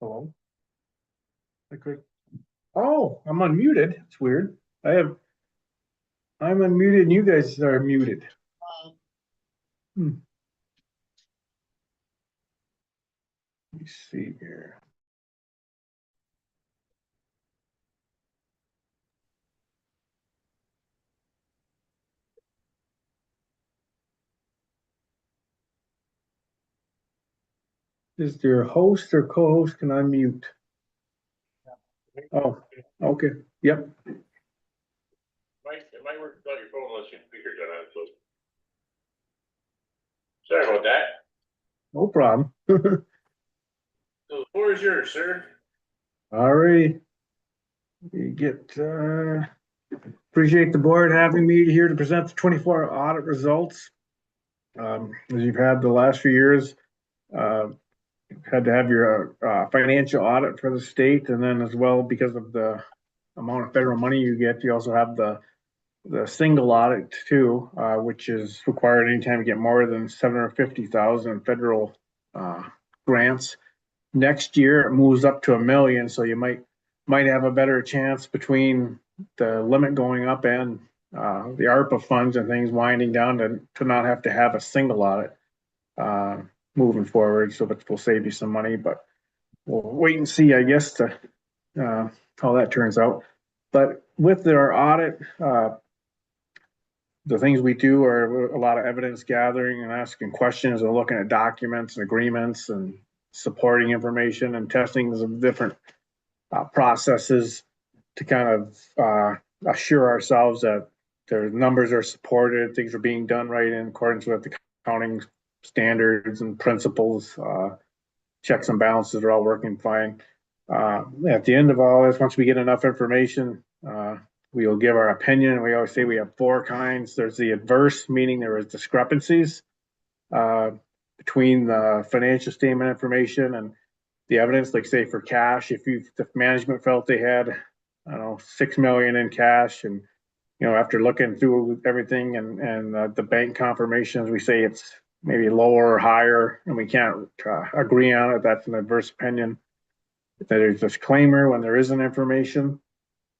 Hello? Okay. Oh, I'm unmuted. It's weird. I'm unmuted and you guys are muted. Hmm. Let me see here. Is there a host or co-host can unmute? Oh, okay. Yep. It might work on your phone unless your speaker's on, so. Sorry about that. No problem. So the floor is yours, sir. All right. You get, appreciate the board having me here to present the 24 audit results. As you've had the last few years, had to have your financial audit for the state, and then as well, because of the amount of federal money you get, you also have the single audit too, which is required anytime you get more than 750,000 federal grants. Next year it moves up to $1 million, so you might have a better chance between the limit going up and the ARPA funds and things winding down to not have to have a single audit moving forward. So which will save you some money, but we'll wait and see, I guess, to how that turns out. But with our audit, the things we do are a lot of evidence gathering and asking questions and looking at documents and agreements and supporting information and testing of different processes to kind of assure ourselves that their numbers are supported, things are being done right in accordance with the accounting standards and principles. Checks and balances are all working fine. At the end of all this, once we get enough information, we will give our opinion. We always say we have four kinds. There's the adverse, meaning there is discrepancies between the financial statement information and the evidence. Like say for cash, if management felt they had, I don't know, 6 million in cash, and after looking through everything and the bank confirmations, we say it's maybe lower or higher, and we can't agree on it. That's an adverse opinion. There's a disclaimer when there isn't information.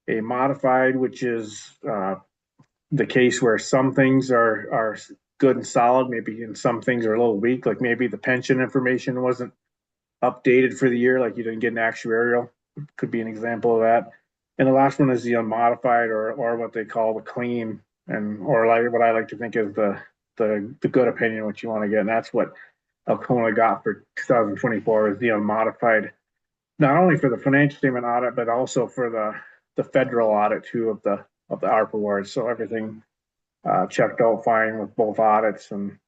A modified, which is the case where some things are good and solid, maybe, and some things are a little weak, like maybe the pension information wasn't updated for the year, like you didn't get an actuarial, could be an example of that. And the last one is the unmodified, or what they call the clean, or like what I like to think is the good opinion, what you want to get. And that's what Alcona got for 2024 is the unmodified, not only for the financial statement audit, but also for the federal audit too of the ARPA awards. So everything checked out fine with both audits and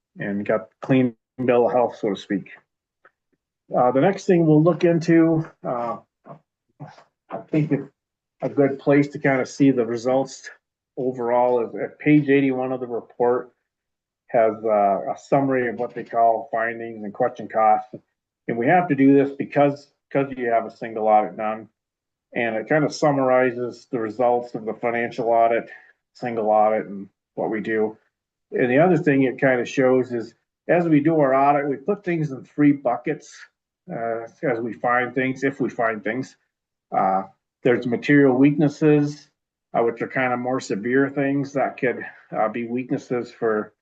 got clean bill of health, so to speak. The next thing we'll look into, I think a good place to kind of see the results overall is at page 81 of the report. Has a summary of what they call findings and question costs. And we have to do this because you have a single audit done. And it kind of summarizes the results of the financial audit, single audit, and what we do. And the other thing it kind of shows is as we do our audit, we put things in three buckets as we find things, if we find things. There's material weaknesses, which are kind of more severe things that could be weaknesses for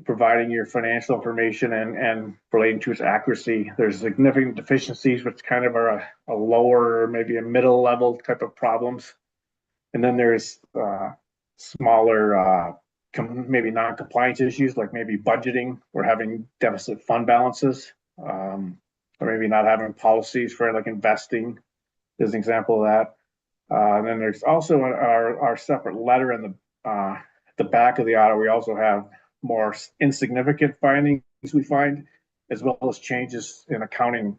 providing your financial information and relating to its accuracy. There's significant deficiencies, which kind of are a lower, maybe a middle level type of problems. And then there's smaller, maybe non-compliance issues, like maybe budgeting or having deficit fund balances, or maybe not having policies for like investing is an example of that. And then there's also our separate letter in the back of the audit. We also have more insignificant findings we find, as well as changes in accounting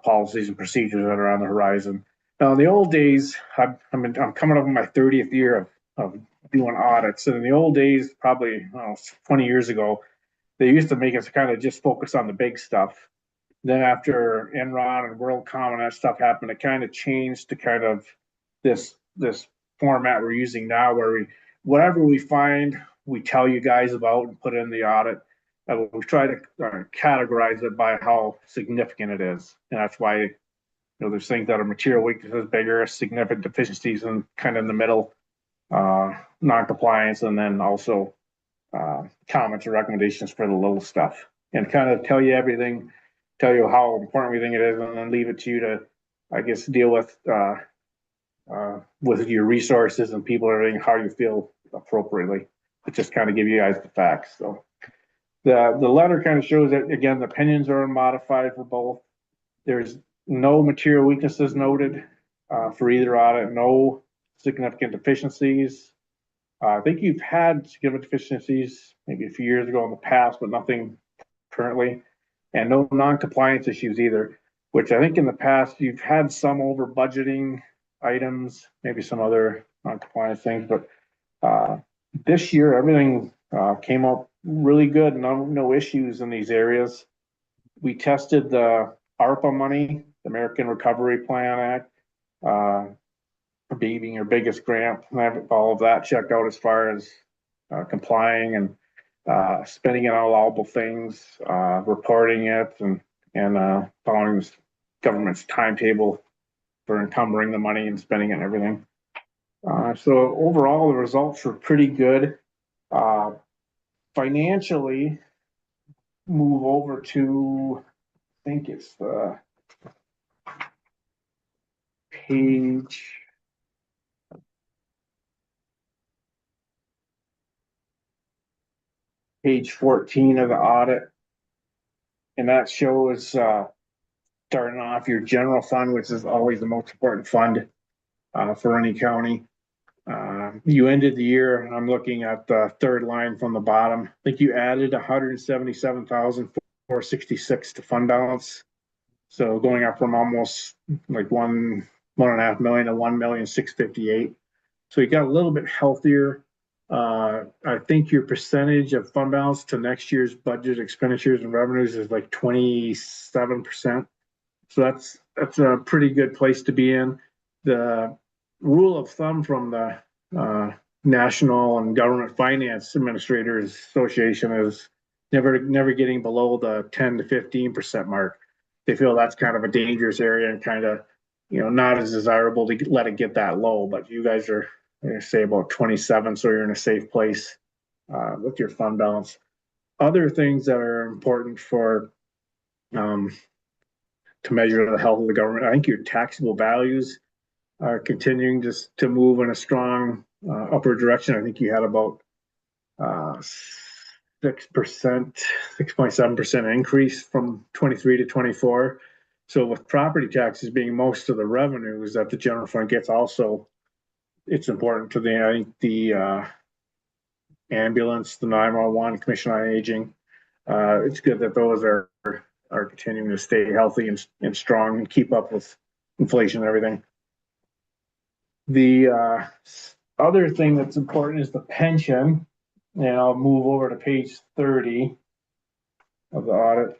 policies and procedures that are on the horizon. Now, in the old days, I'm coming up on my 30th year of doing audits. And in the old days, probably 20 years ago, they used to make us kind of just focus on the big stuff. Then after Enron and WorldCom and that stuff happened, it kind of changed to kind of this format we're using now, where whatever we find, we tell you guys about and put in the audit. we try to categorize it by how significant it is. And that's why, you know, there's things that are material weaknesses, bigger, significant deficiencies, and kind of in the middle, non-compliance, and then also comments or recommendations for the little stuff, and kind of tell you everything, tell you how important we think it is, and then leave it to you to, I guess, deal with your resources and people, everything, how you feel appropriately. But just kind of give you guys the facts. So the letter kind of shows that, again, the opinions are modified for both. There's no material weaknesses noted for either audit, no significant deficiencies. I think you've had significant deficiencies maybe a few years ago in the past, but nothing currently, and no non-compliance issues either, which I think in the past you've had some over budgeting items, maybe some other non-compliance things, but this year everything came up really good. No issues in these areas. We tested the ARPA money, the American Recovery Plan Act, being your biggest grant. All of that checked out as far as complying and spending it on allowable things, reporting it, and following the government's timetable for encumbering the money and spending it and everything. So overall, the results were pretty good. Financially, move over to, I think it's the page 14 of the audit. And that shows starting off your general fund, which is always the most important fund for any county. You ended the year, I'm looking at the third line from the bottom. I think you added 177,466 to fund balance. So going up from almost like 1.5 million to 1,658,000. So you got a little bit healthier. I think your percentage of fund balance to next year's budget expenditures and revenues is like 27%. So that's a pretty good place to be in. The rule of thumb from the National and Government Finance Administrators Association is never getting below the 10 to 15% mark. They feel that's kind of a dangerous area and kind of, you know, not as desirable to let it get that low. But you guys are, say, about 27, so you're in a safe place with your fund balance. Other things that are important for to measure the health of the government, I think your taxable values are continuing just to move in a strong upward direction. I think you had about 6.7% increase from 23 to 24. So with property taxes being most of the revenues that the general fund gets, also it's important to the, I think, the ambulance, the 911, Commission on Aging. It's good that those are continuing to stay healthy and strong and keep up with inflation and everything. The other thing that's important is the pension. And I'll move over to page 30 of the audit.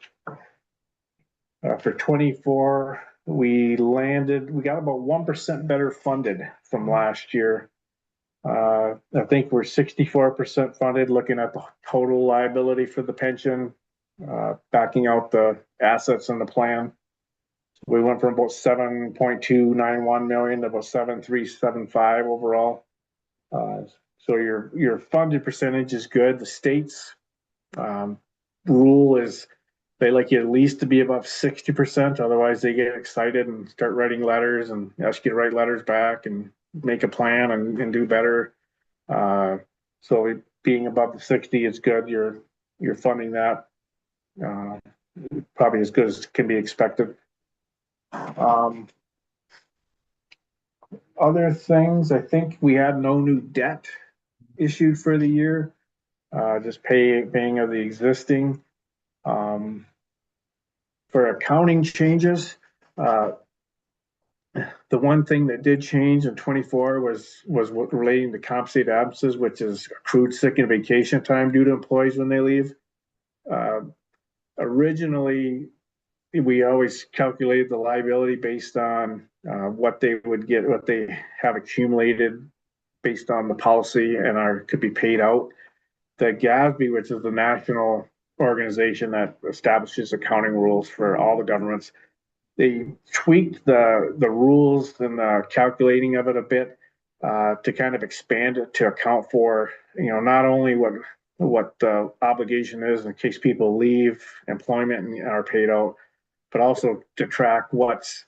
For 24, we got about 1% better funded from last year. I think we're 64% funded, looking at the total liability for the pension, backing out the assets in the plan. We went from about 7.291 million to about 7.375 overall. So your funded percentage is good. The state's rule is they like you at least to be above 60%. Otherwise, they get excited and start writing letters and ask you to write letters back and make a plan and do better. So being above the 60 is good. You're funding that probably as good as can be expected. Other things, I think we had no new debt issued for the year, just paying of the existing. For accounting changes, the one thing that did change in 24 was what relating to compensated absences, which is accrued sick and vacation time due to employees when they leave. Originally, we always calculated the liability based on what they would get, what they have accumulated based on the policy and could be paid out. The GASB, which is the National organization that establishes accounting rules for all the governments. They tweaked the rules and the calculating of it a bit to kind of expand it to account for, not only what the obligation is in case people leave employment and are paid out, but also to track what's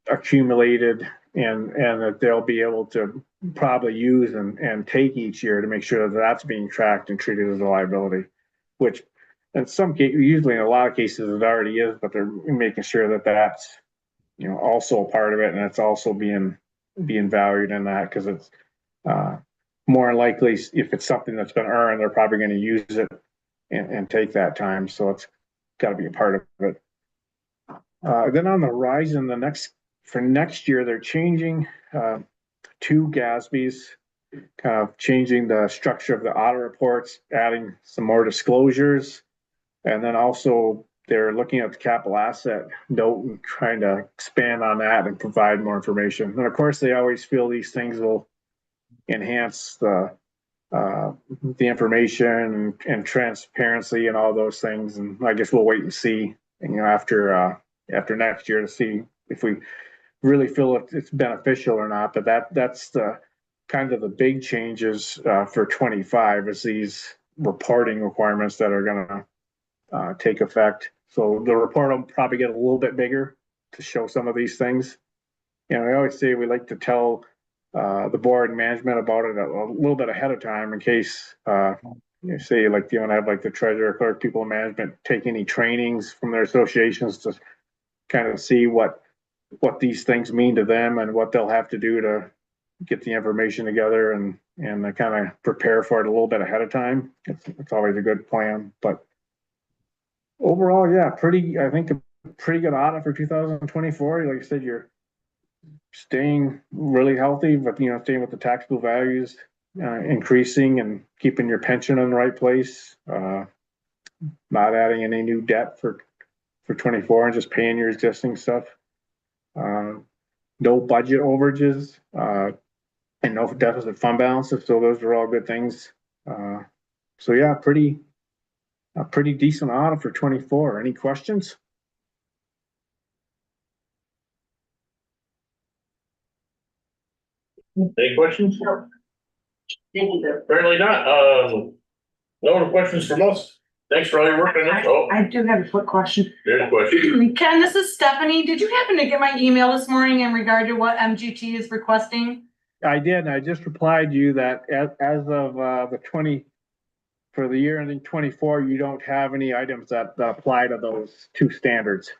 accumulated and that they'll be able to probably use and take each year to make sure that that's being tracked and treated as a liability, which in some cases, usually in a lot of cases it already is, but they're making sure that that's, also a part of it and it's also being valued in that because it's more likely if it's something that's been earned, they're probably going to use it and take that time. So it's got to be a part of it. Then on the horizon, for next year, they're changing two GASBs, kind of changing the structure of the audit reports, adding some more disclosures, and then also they're looking at the capital asset note and trying to expand on that and provide more information. And of course, they always feel these things will enhance the information and transparency and all those things. And I guess we'll wait and see, after next year to see if we really feel it's beneficial or not. But that's the kind of the big changes for 25 is these reporting requirements that are going to take effect. So the report will probably get a little bit bigger to show some of these things. And I always say we like to tell the board and management about it a little bit ahead of time in case say like you want to have like the treasurer, clerk, people in management take any trainings from their associations to kind of see what these things mean to them and what they'll have to do to get the information together and kind of prepare for it a little bit ahead of time. It's always a good plan, but overall, yeah, I think a pretty good audit for 2024. Like I said, you're staying really healthy, but staying with the taxable values increasing and keeping your pension in the right place, not adding any new debt for 24 and just paying your existing stuff. No budget overages and no deficit fund balances, so those are all good things. So yeah, a pretty decent audit for 24. Any questions? Any questions? Apparently not. No other questions from us. Thanks for all your work on this. Oh, I do have a quick question. there's a question. Ken, this is Stephanie. Did you happen to get my email this morning in regard to what MGT is requesting? I did. I just replied to you that as of the 20 for the year ending 24, you don't have any items that apply to those two standards.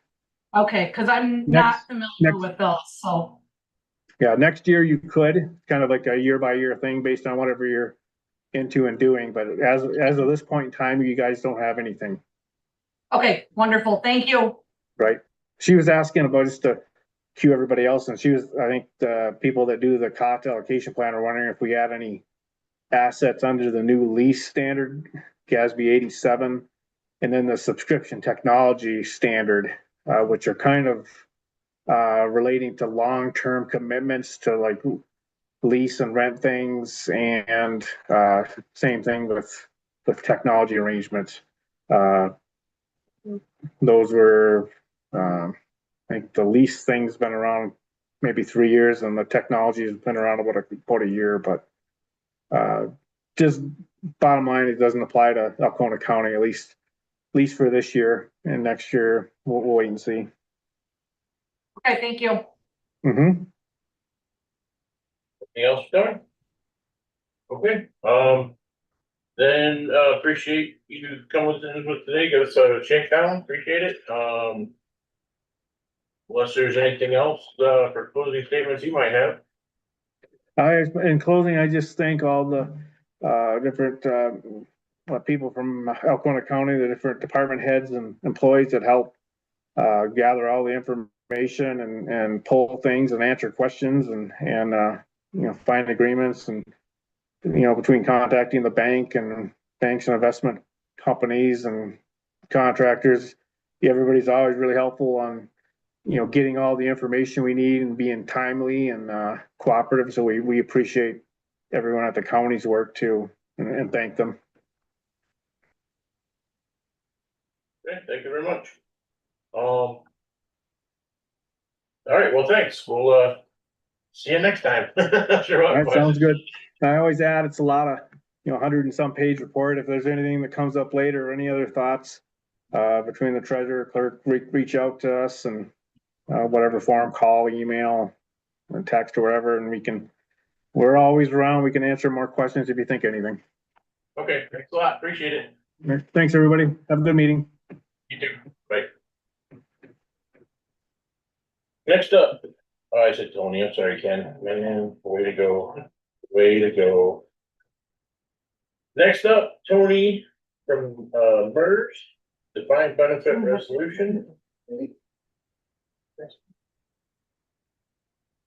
Okay, because I'm not familiar with those, so. Yeah, next year you could, kind of like a year by year thing based on whatever you're into and doing, but as of this point in time, you guys don't have anything. Okay, wonderful. Thank you. Right. She was asking about just to cue everybody else, and I think the people that do the cost allocation plan are wondering if we had any assets under the new lease standard, GASB 87, and then the subscription technology standard, which are kind of relating to long-term commitments to like lease and rent things, and same thing with technology arrangements. Those were, I think the lease thing's been around maybe 3 years, and the technology has been around about a year, but just bottom line, it doesn't apply to Alcona County, at least for this year, and next year we'll wait and see. Okay, thank you. Mm-hmm. Anything else, Tony? Okay, then appreciate you coming with today. Give us a shakedown. Appreciate it. Unless there's anything else for closing statements you might have. In closing, I just thank all the different people from Alcona County, the different department heads and employees that help gather all the information and pull things and answer questions and find agreements and between contacting the banks and investment companies and contractors. Everybody's always really helpful on getting all the information we need and being timely and cooperative. So we appreciate everyone at the county's work too and thank them. Okay, thank you very much. All right, well, thanks. We'll, see you next time. Sure. All right, sounds good. I always add, it's a lot of, 100 and some page report. If there's anything that comes up later or any other thoughts, between the treasurer, clerk, reach out to us and, whatever form, call, email, or text or whatever, and we're always around. We can answer more questions if you think anything. Okay, thanks a lot. Appreciate it. Thanks, everybody. Have a good meeting. You too. Bye. Next up, oh, I said Tony, I'm sorry, Ken. Man, way to go. Way to go. Next up, Tony from MERS, Defined Benefit Resolution.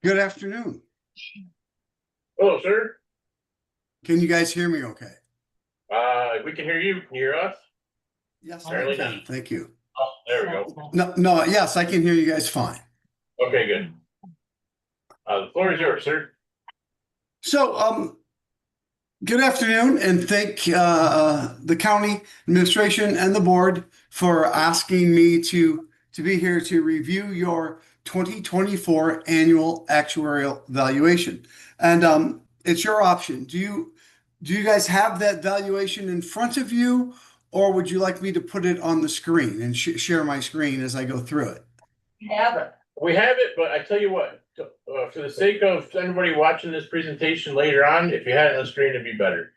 Good afternoon. Hello, sir. Can you guys hear me okay? We can hear you. Can you hear us? Yes, Apparently I can. not. Thank you. Oh, there we go. No, yes, I can hear you guys fine. Okay, good. The floor is yours, sir. So, good afternoon, and thank the county administration and the board for asking me to be here to review your 2024 annual actuarial valuation. And it's your option. Do you guys have that valuation in front of you, or would you like me to put it on the screen and share my screen as I go through it? Have it. We have it, but I tell you what, for the sake of anybody watching this presentation later on, if you had it on the screen, it'd be better.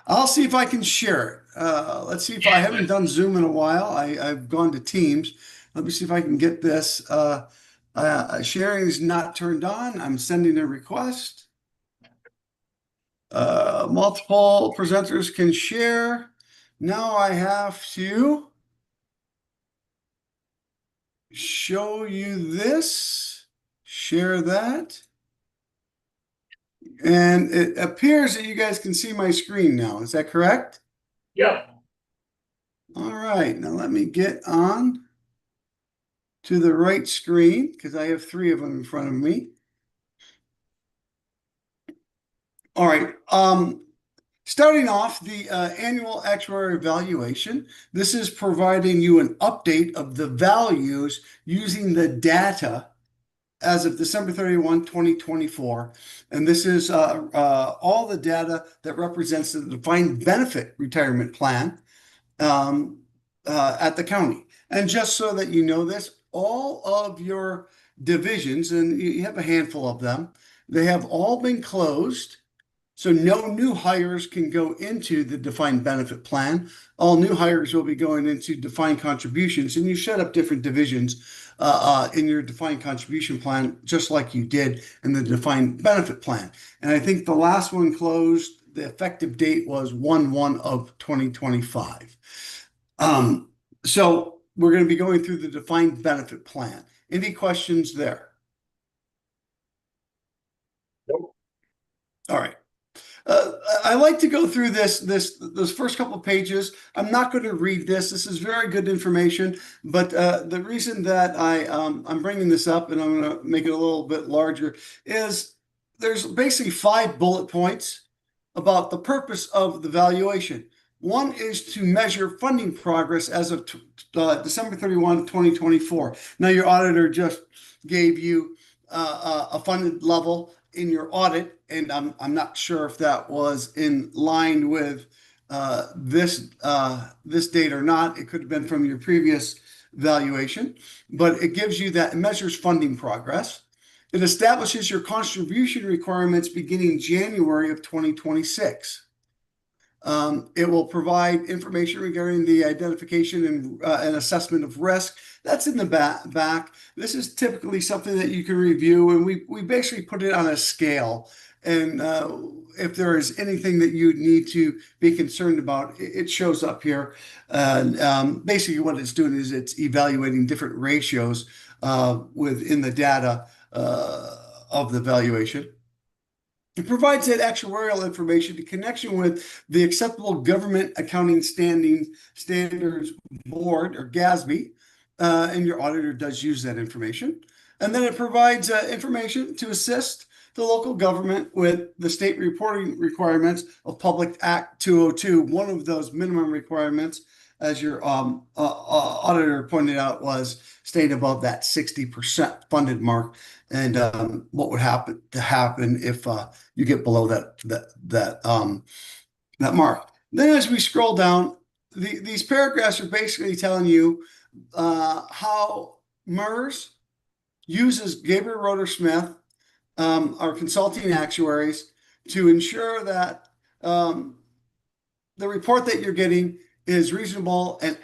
I'll see if I can share it. Let's see if I haven't done Zoom in a while. I've gone to Teams. Let me see if I can get this. Sharing is not turned on. I'm sending a request. Multiple presenters can share. Now I have to show you this, share that. And it appears that you guys can see my screen now. Is that correct? Yeah. All right, now let me get on to the right screen because I have 3 of them in front of me. All right, starting off the annual actuarial evaluation. This is providing you an update of the values using the data as of December 31, 2024. And this is all the data that represents the defined benefit retirement plan at the county. And just so that you know this, all of your divisions, and you have a handful of them, they have all been closed. So no new hires can go into the defined benefit plan. All new hires will be going into defined contributions, and you set up different divisions in your defined contribution plan, just like you did in the defined benefit plan. And I think the last one closed, the effective date was 1/1 of 2025. So we're going to be going through the defined benefit plan. Any questions there? Nope. All right. I like to go through those first couple of pages. I'm not going to read this. This is very good information, but the reason that I'm bringing this up, and I'm going to make it a little bit larger, is there's basically 5 bullet points about the purpose of the valuation. One is to measure funding progress as of December 31, 2024. Now, your auditor just gave you a funded level in your audit, and I'm not sure if that was in line with this date or not. It could have been from your previous valuation, but it gives you that, it measures funding progress. It establishes your contribution requirements beginning January of 2026. It will provide information regarding the identification and assessment of risk. That's in the back. This is typically something that you can review, and we basically put it on a scale. And if there is anything that you need to be concerned about, it shows up here. And basically what it's doing is it's evaluating different ratios within the data of the valuation. It provides that actuarial information in connection with the Acceptable Government Accounting Standards Board, or GASB, and your auditor does use that information. And then it provides information to assist the local government with the state reporting requirements of Public Act 202, one of those minimum requirements as your auditor pointed out, was staying above that 60% funded mark. And what would happen if you get below that mark. Then as we scroll down, these paragraphs are basically telling you how MERS uses Gabriel Roeder Smith, our consulting actuaries, to ensure that the report that you're getting is reasonable and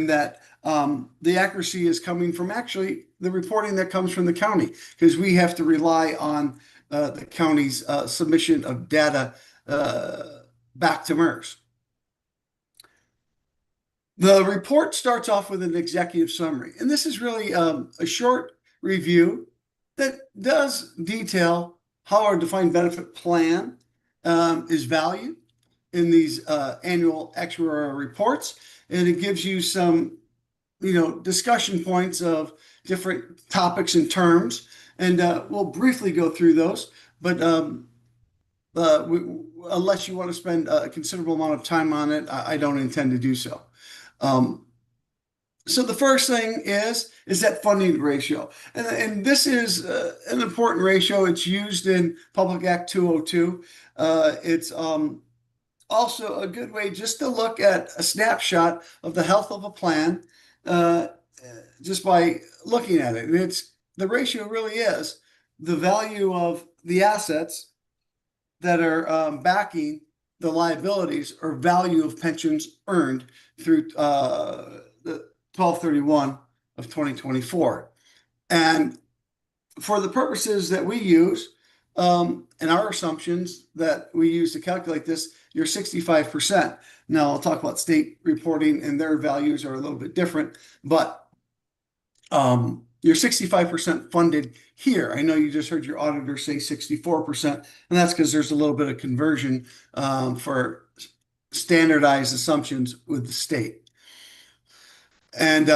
that the accuracy is coming from actually the reporting that comes from the county, because we have to rely on the county's submission of data back to MERS. The report starts off with an executive summary, and this is really a short review that does detail how our defined benefit plan is valued in these annual actuarial reports, and it gives you some, discussion points of different topics and terms, and we'll briefly go through those, but unless you want to spend a considerable amount of time on it, I don't intend to do so. So the first thing is that funding ratio, and this is an important ratio. It's used in Public Act 202. It's also a good way just to look at a snapshot of the health of a plan just by looking at it. And the ratio really is the value of the assets that are backing the liabilities or value of pensions earned through the 12/31 of 2024. And for the purposes that we use and our assumptions that we use to calculate this, you're 65%. Now I'll talk about state reporting, and their values are a little bit different, but you're 65% funded here. I know you just heard your auditor say 64%, and that's because there's a little bit of conversion for standardized assumptions with the state. And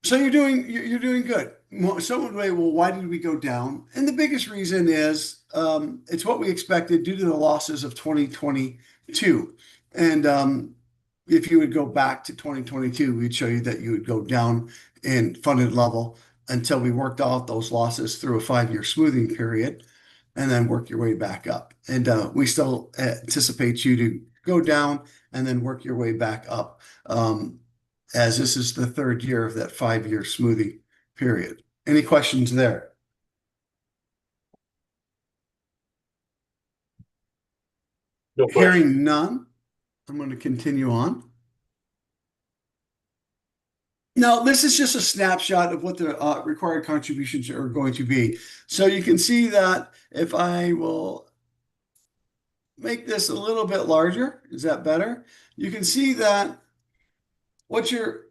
so you're doing good. Someone would say, well, why did we go down? And the biggest reason is it's what we expected due to the losses of 2022. And if you would go back to 2022, we'd show you that you would go down in funded level until we worked out those losses through a 5-year smoothing period, and then work your way back up. And we still anticipate you to go down and then work your way back up, as this is the 3rd year of that 5-year smoothing period. Any questions there? No question. Hearing none, I'm going to continue on. Now, this is just a snapshot of what the required contributions are going to be. So you can see that if I will make this a little bit larger, is that better? You can see that what you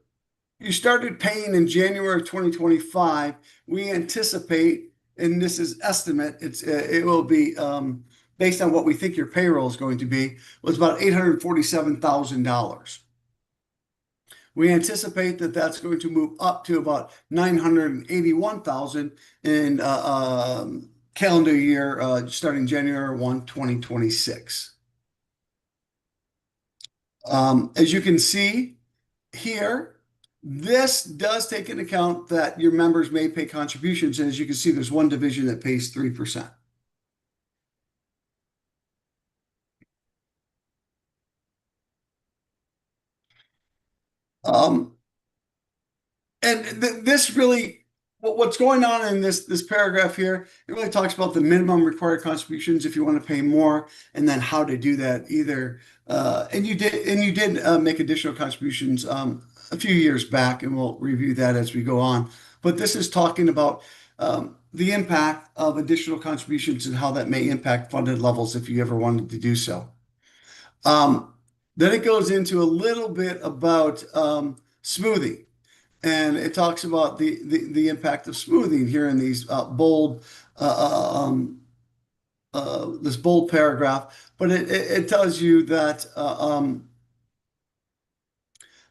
started paying in January of 2025, we anticipate, and this is estimate, it will be based on what we think your payroll is going to be, was about $847,000. We anticipate that that's going to move up to about $981,000 in calendar year starting January 1, 2026. As you can see here, this does take into account that your members may pay contributions. And as you can see, there's one division that pays 3%. This really, what's going on in this paragraph here, it really talks about the minimum required contributions if you want to pay more, and then how to do that either. And you did make additional contributions a few years back, and we'll review that as we go on. But this is talking about the impact of additional contributions and how that may impact funded levels if you ever wanted to do so. Then it goes into a little bit about smoothing, and it talks about the impact of smoothing here in these bold this bold paragraph. But it tells you that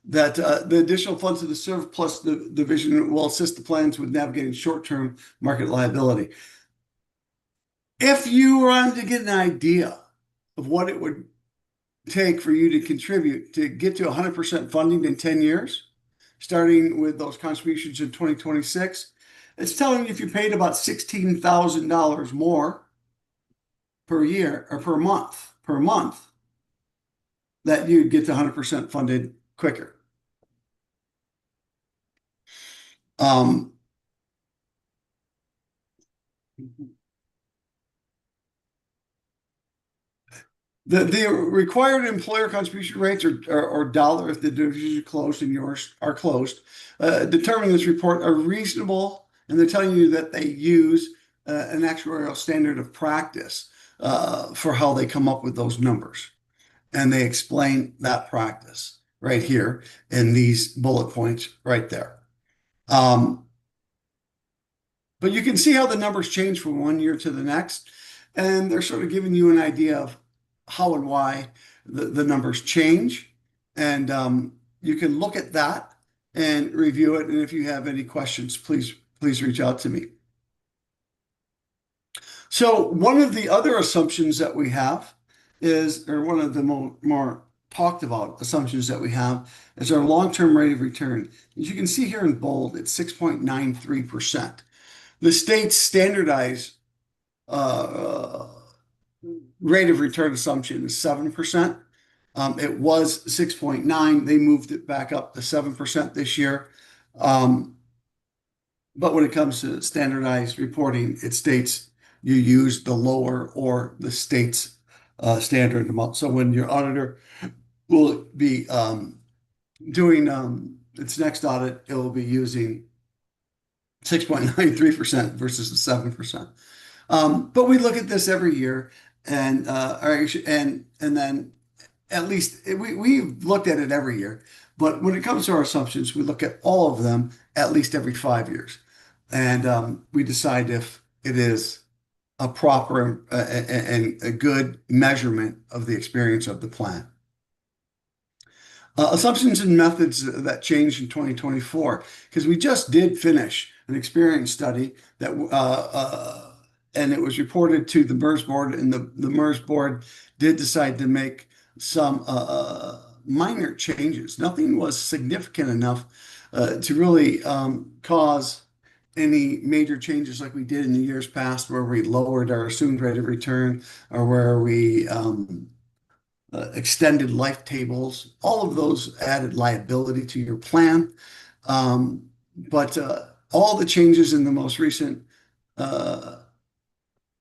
the additional funds of the surplus division will assist the plans with navigating short-term market liability. If you wanted to get an idea of what it would take for you to contribute to get to 100% funding in 10 years, starting with those contributions in 2026. It's telling you if you paid about $16,000 more per year or per month, that you'd get to 100% funded quicker. The required employer contribution rates or dollar if the divisions are closed and yours are closed, determine this report are reasonable, and they're telling you that they use an actuarial standard of practice for how they come up with those numbers. And they explain that practice right here in these bullet points right there. But you can see how the numbers change from one year to the next, and they're sort of giving you an idea of how and why the numbers change. And you can look at that and review it. And if you have any questions, please reach out to me. So one of the other assumptions that we have is, or one of the more talked about assumptions that we have, is our long-term rate of return. As you can see here in bold, it's 6.93%. The state's standardized rate of return assumption is 7%. It was 6.9. They moved it back up to 7% this year. But when it comes to standardized reporting, it states you use the lower or the state's standard amount. So when your auditor will be doing its next audit, it will be using 6.93% versus the 7%. But we look at this every year, and then at least we've looked at it every year. But when it comes to our assumptions, we look at all of them at least every 5 years, and we decide if it is a proper and a good measurement of the experience of the plan. Assumptions and methods that changed in 2024, because we just did finish an experience study that and it was reported to the MERS board, and the MERS board did decide to make some minor changes. Nothing was significant enough to really cause any major changes like we did in the years past, where we lowered our assumed rate of return or where we extended life tables. All of those added liability to your plan. But all the changes in the most recent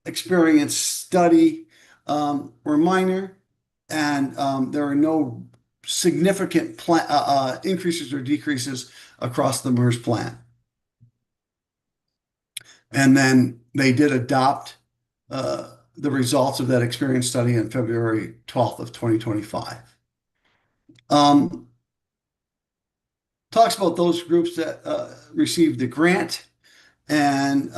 experience study were minor, and there are no significant increases or decreases across the MERS plan. And then they did adopt the results of that experience study on February 12th of 2025. Talks about those groups that received the grant, and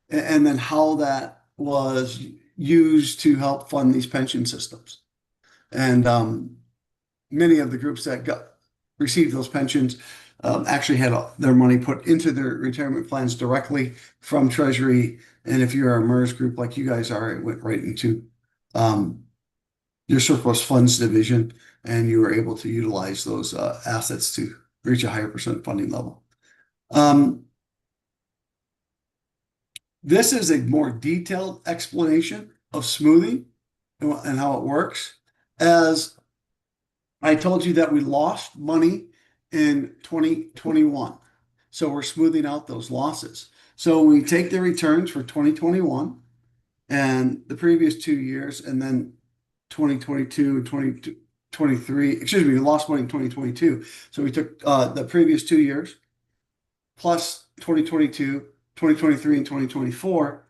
then how that was used to help fund these pension systems. And many of the groups that received those pensions actually had their money put into their retirement plans directly from Treasury. And if you're a MERS group like you guys are, it went right into your surplus funds division, and you were able to utilize those assets to reach a higher percent funding level. This is a more detailed explanation of smoothing and how it works. As I told you that we lost money in 2021. So we're smoothing out those losses. So we take the returns for 2021 and the previous 2 years, and then 2022 and 2023, we lost money in 2022. So we took the previous 2 years plus 2022, 2023, and 2024.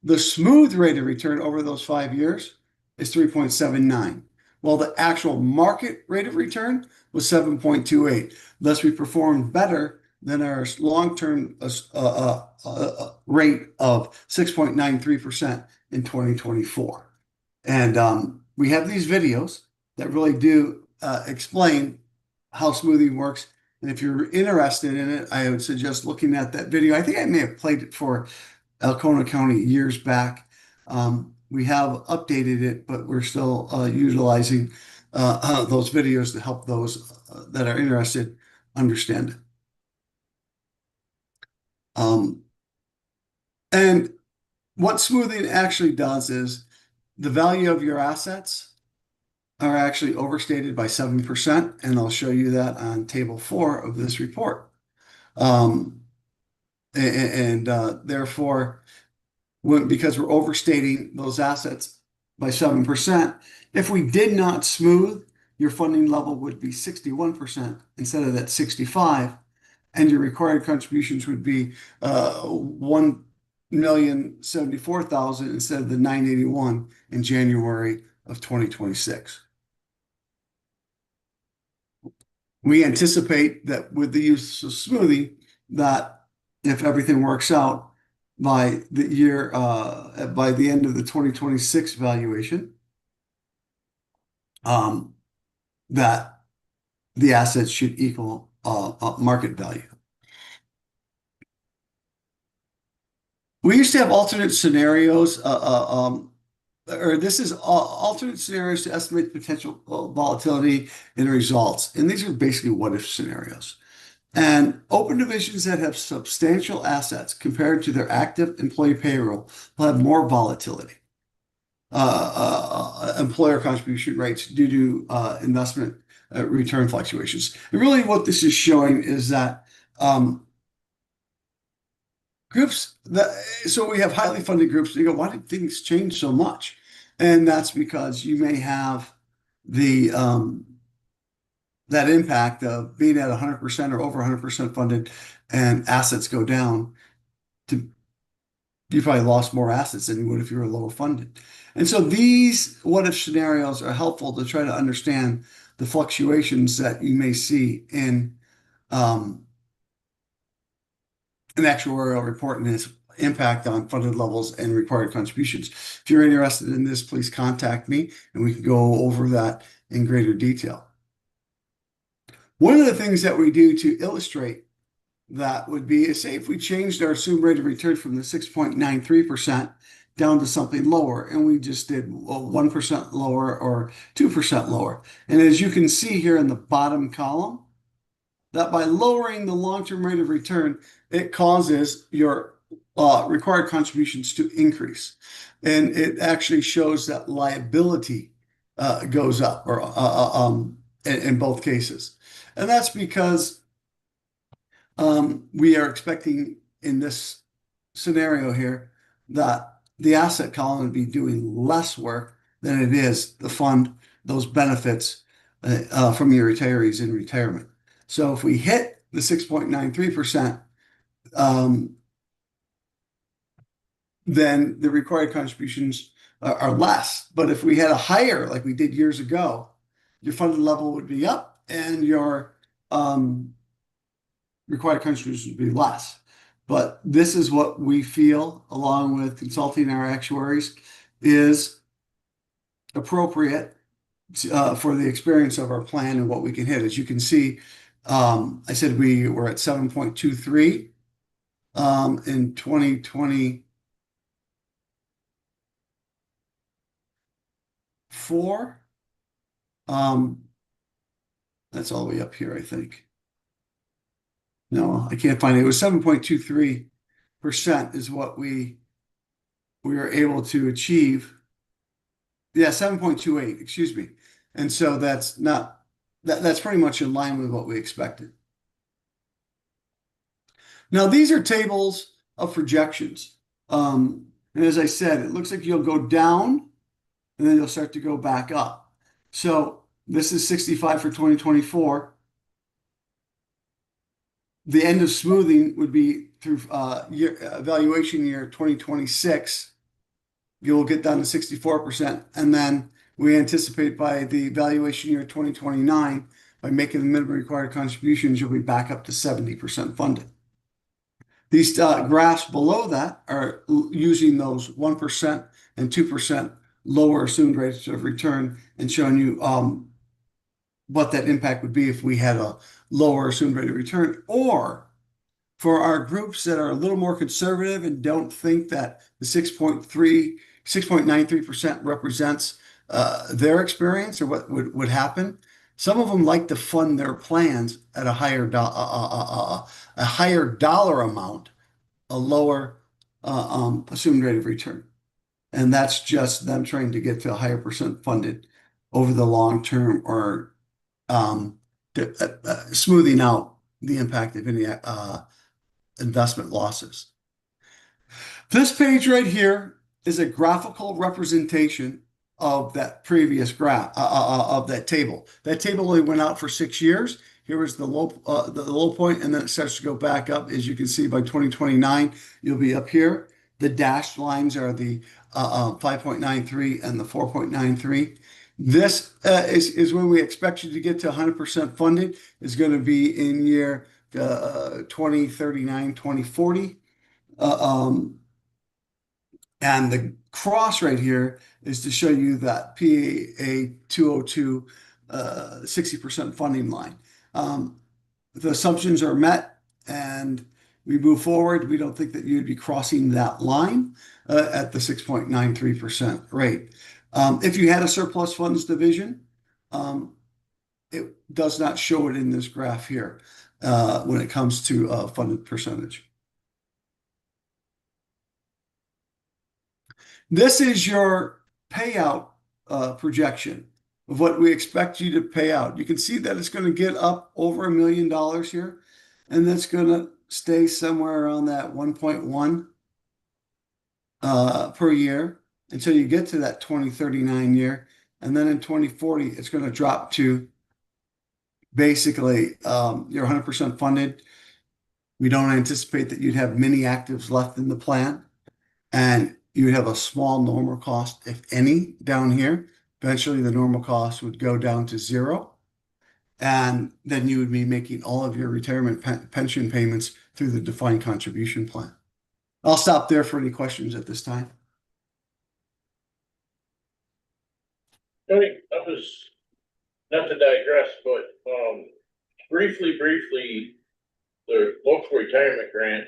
The smooth rate of return over those 5 years is 3.79. Well, the actual market rate of return was 7.28. Thus, we performed better than our long-term rate of 6.93% in 2024. And we have these videos that really do explain how smoothing works. And if you're interested in it, I would suggest looking at that video. I think I may have played it for Alcona County years back. We have updated it, but we're still utilizing those videos to help those that are interested understand it. And what smoothing actually does is the value of your assets are actually overstated by 7%, and I'll show you that on table 4 of this report. Therefore, because we're overstating those assets by 7%, if we did not smooth, your funding level would be 61% instead of that 65, and your required contributions would be 1,074,000 instead of the 981 in January of 2026. We anticipate that with the use of smoothing, that if everything works out by the year, by the end of the 2026 valuation, that the assets should equal market value. We used to have alternate scenarios, or this is alternate scenarios to estimate potential volatility in results. And these are basically what-if scenarios. And open divisions that have substantial assets compared to their active employee payroll will have more volatility. Employer contribution rates due to investment return fluctuations. And really what this is showing is that so we have highly funded groups. You go, why did things change so much? And that's because you may have the that impact of being at 100% or over 100% funded, and assets go down. You probably lost more assets than you would if you were lower funded. And so these what-if scenarios are helpful to try to understand the fluctuations that you may see in an actuarial report and its impact on funded levels and required contributions. If you're interested in this, please contact me and we can go over that in greater detail. One of the things that we do to illustrate that would be, say, if we changed our assumed rate of return from the 6.93% down to something lower, and we just did 1% lower or 2% lower. And as you can see here in the bottom column, that by lowering the long-term rate of return, it causes your required contributions to increase. And it actually shows that liability goes up, or in both cases. And that's because we are expecting in this scenario here that the asset column would be doing less work than it is to fund those benefits from your retirees in retirement. So if we hit the 6.93%, then the required contributions are less. But if we had a higher, like we did years ago, your funded level would be up and your required contributions would be less. But this is what we feel, along with consulting our actuaries, is appropriate for the experience of our plan and what we can hit. As you can see, I said we were at 7.23 in 2024. That's all the way up here, I think. No, I can't find it. It was 7.23% is what we were able to achieve. Yeah, 7.28, excuse me. And so that's pretty much in line with what we expected. Now, these are tables of projections. And as I said, it looks like you'll go down and then you'll start to go back up. So this is 65 for 2024. The end of smoothing would be through evaluation year 2026. You'll get down to 64%. And then we anticipate by the evaluation year 2029, by making the minimum required contributions, you'll be back up to 70% funded. These graphs below that are using those 1% and 2% lower assumed rates of return and showing you what that impact would be if we had a lower assumed rate of return, or for our groups that are a little more conservative and don't think that the 6.3% 6.93% represents their experience or what would happen. Some of them like to fund their plans at a higher dollar amount, a lower assumed rate of return. And that's just them trying to get to a higher percent funded over the long term, or smoothing out the impact of any investment losses. This page right here is a graphical representation of that previous graph of that table. That table only went out for 6 years. Here is the low point, and then it starts to go back up. As you can see, by 2029, you'll be up here. The dashed lines are the 5.93 and the 4.93. This is when we expect you to get to 100% funded. Is going to be in year 2039, 2040. And the cross right here is to show you that PA 202 60% funding line. The assumptions are met and we move forward. We don't think that you'd be crossing that line at the 6.93% rate. If you had a surplus funds division, it does not show it in this graph here when it comes to funded percentage. This is your payout projection of what we expect you to pay out. You can see that it's going to get up over $1 million here, and that's going to stay somewhere around that 1.1 per year until you get to that 2039 year. And then in 2040, it's going to drop to basically you're 100% funded. We don't anticipate that you'd have many actives left in the plan, and you would have a small normal cost, if any, down here. Eventually, the normal cost would go down to 0. And then you would be making all of your retirement pension payments through the defined contribution plan. I'll stop there for any questions at this time. Tony, I was, not to digress, but briefly, the local retirement grant,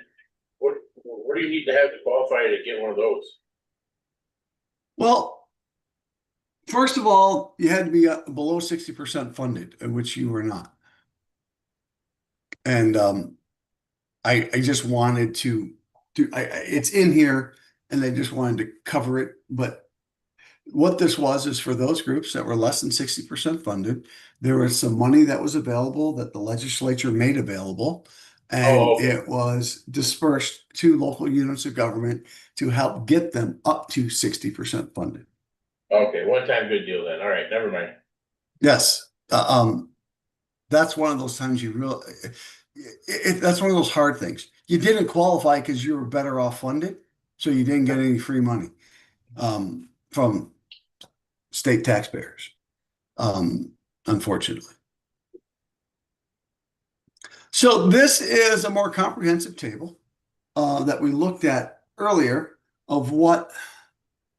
what do you need to have to qualify to get one of those? Well, first of all, you had to be below 60% funded, which you were not. And I just wanted to do, it's in here and I just wanted to cover it. But what this was is for those groups that were less than 60% funded, there was some money that was available that the legislature made available. And okay. It was dispersed to local units of government to help get them up to 60% funded. Okay, one-time good deal then. All right, never mind. Yes. That's one of those times that's one of those hard things. You didn't qualify because you were better off funded, so you didn't get any free money from state taxpayers, unfortunately. So this is a more comprehensive table that we looked at earlier of what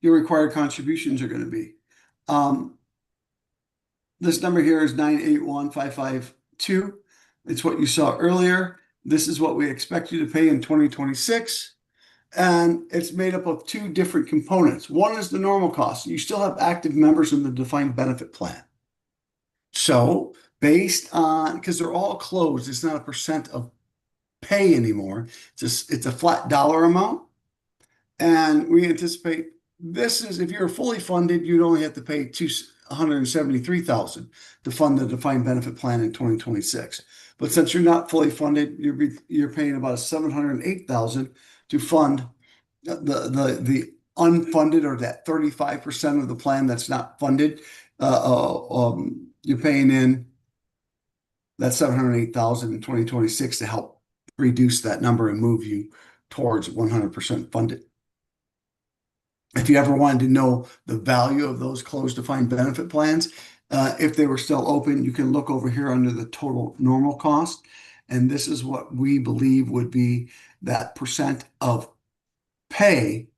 your required contributions are going to be. This number here is 981,552. It's what you saw earlier. This is what we expect you to pay in 2026. And it's made up of 2 different components. One is the normal cost. You still have active members in the defined benefit plan. So based on, because they're all closed, it's not a percent of pay anymore. It's a flat dollar amount. And we anticipate this is, if you're fully funded, you'd only have to pay $173,000 to fund the defined benefit plan in 2026. But since you're not fully funded, you're paying about $708,000 to fund the unfunded, or that 35% of the plan that's not funded. You're paying in that $708,000 in 2026 to help reduce that number and move you towards 100% funded. If you ever wanted to know the value of those closed defined benefit plans, if they were still open, you can look over here under the total normal cost. And this is what we believe would be that percent of pay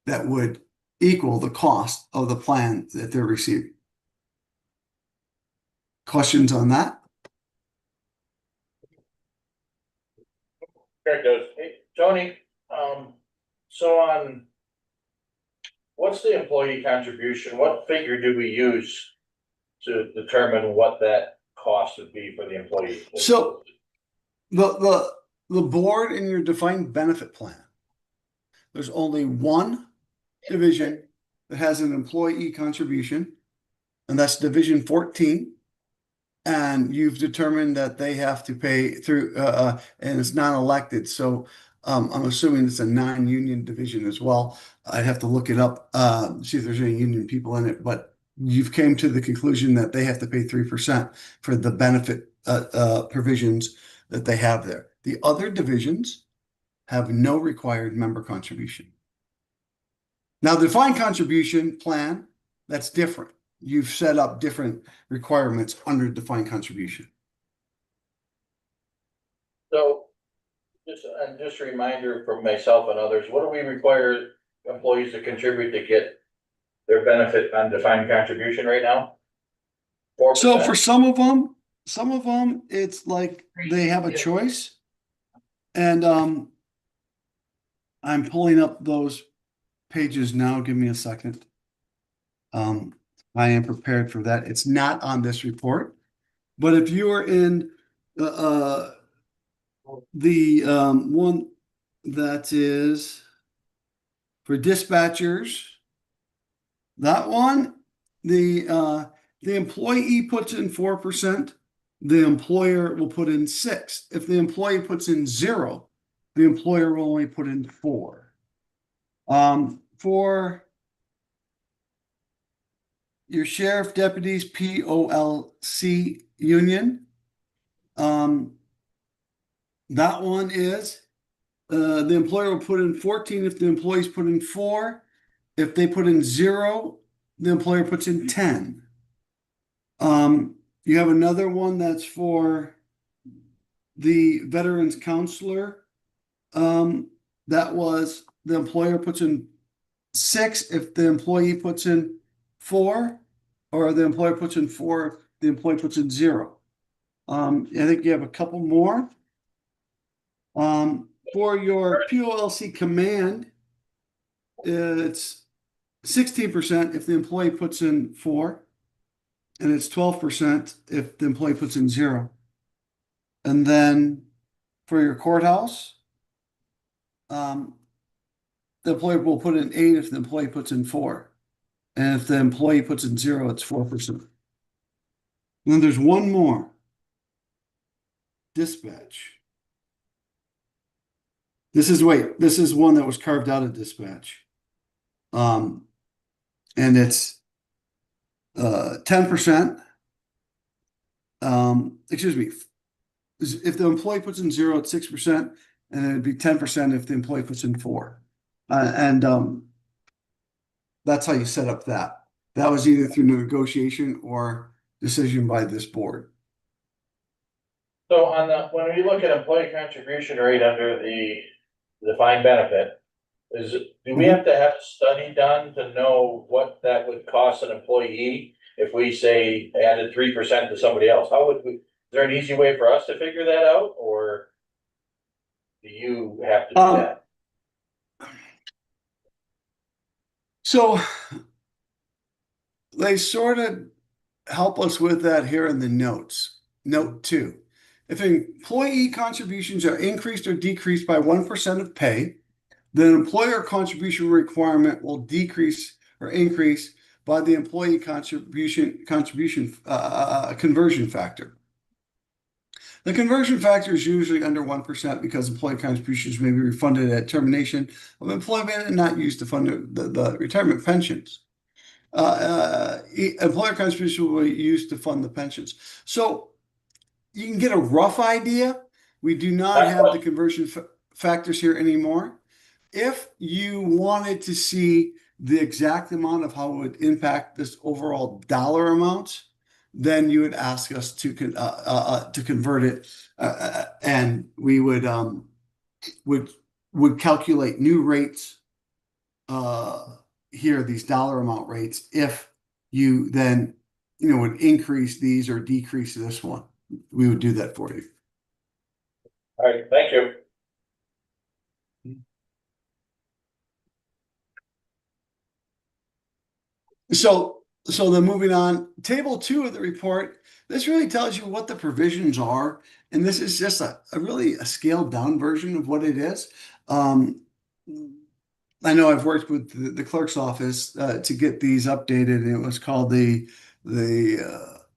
that would equal the cost of the plan that they're receiving. Questions on that? Greg does. Hey, Tony, so on what's the employee contribution? What figure do we use to determine what that cost would be for the employee? So the board in your defined benefit plan, there's only one division that has an employee contribution, and that's Division 14. And you've determined that they have to pay through, and it's non-elected, so I'm assuming it's a non-union division as well. I'd have to look it up, see if there's any union people in it, but you've came to the conclusion that they have to pay 3% for the benefit provisions that they have there. The other divisions have no required member contribution. Now, the defined contribution plan, that's different. You've set up different requirements under defined contribution. So, just a reminder for myself and others, what do we require employees to contribute to get their benefit on defined contribution right now? 4%? So for some of them, it's like they have a choice. And I'm pulling up those pages now. Give me a second. I am prepared for that. It's not on this report, but if you are in the one that is for dispatchers, that one, the employee puts in 4%, the employer will put in 6%. If the employee puts in 0%, the employer will only put in 4%. For your sheriff deputies POLC union, that one is the employer will put in 14 if the employees put in 4. If they put in 0, the employer puts in 10. You have another one that's for the veterans counselor. That was the employer puts in 6 if the employee puts in 4, or the employer puts in 4, the employee puts in 0. I think you have a couple more. For your POLC command, it's 16% if the employee puts in 4, and it's 12% if the employee puts in 0. And then for your courthouse, the employer will put in 8 if the employee puts in 4. And if the employee puts in 0, it's 4%. And then there's one more. Dispatch. This is one that was carved out of dispatch. And it's 10%. Excuse me. If the employee puts in 0, it's 6%, and it'd be 10% if the employee puts in 4. That's how you set up that. That was either through negotiation or decision by this board. So when we look at employee contribution rate under the defined benefit, do we have to have a study done to know what that would cost an employee if we say added 3% to somebody else? Is there an easy way for us to figure that out, or do you have to do that? So they sort of help us with that here in the notes. Note 2. If employee contributions are increased or decreased by 1% of pay, the employer contribution requirement will decrease or increase by the employee contribution conversion factor. The conversion factor is usually under 1% because employee contributions may be refunded at termination of employment and not used to fund the retirement pensions. Employer contribution will be used to fund the pensions. So you can get a rough idea. We do not have the conversion factors here anymore. If you wanted to see the exact amount of how it would impact this overall dollar amount, then you would ask us to convert it, and we would calculate new rates here, these dollar amount rates, if you then would increase these or decrease this one. We would do that for you. All right, thank you. So then moving on, table 2 of the report, this really tells you what the provisions are. And this is just a really a scaled down version of what it is. I know I've worked with the clerk's office to get these updated, and it was called the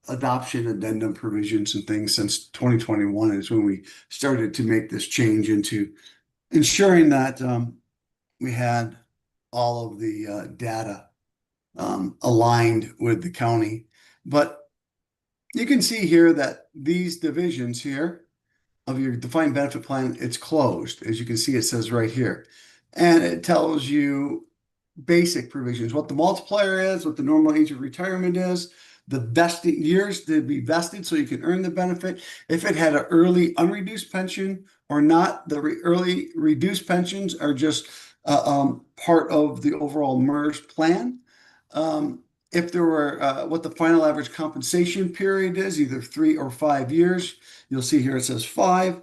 adoption addendum provisions and things since 2021 is when we started to make this change into ensuring that we had all of the data aligned with the county. But you can see here that these divisions here of your defined benefit plan, it's closed. As you can see, it says right here. And it tells you basic provisions, what the multiplier is, what the normal age of retirement is, the vesting years to be vested so you can earn the benefit. If it had an early unreduced pension or not, the early reduced pensions are just part of the overall MERS plan. If there were what the final average compensation period is, either 3 or 5 years, you'll see here it says 5.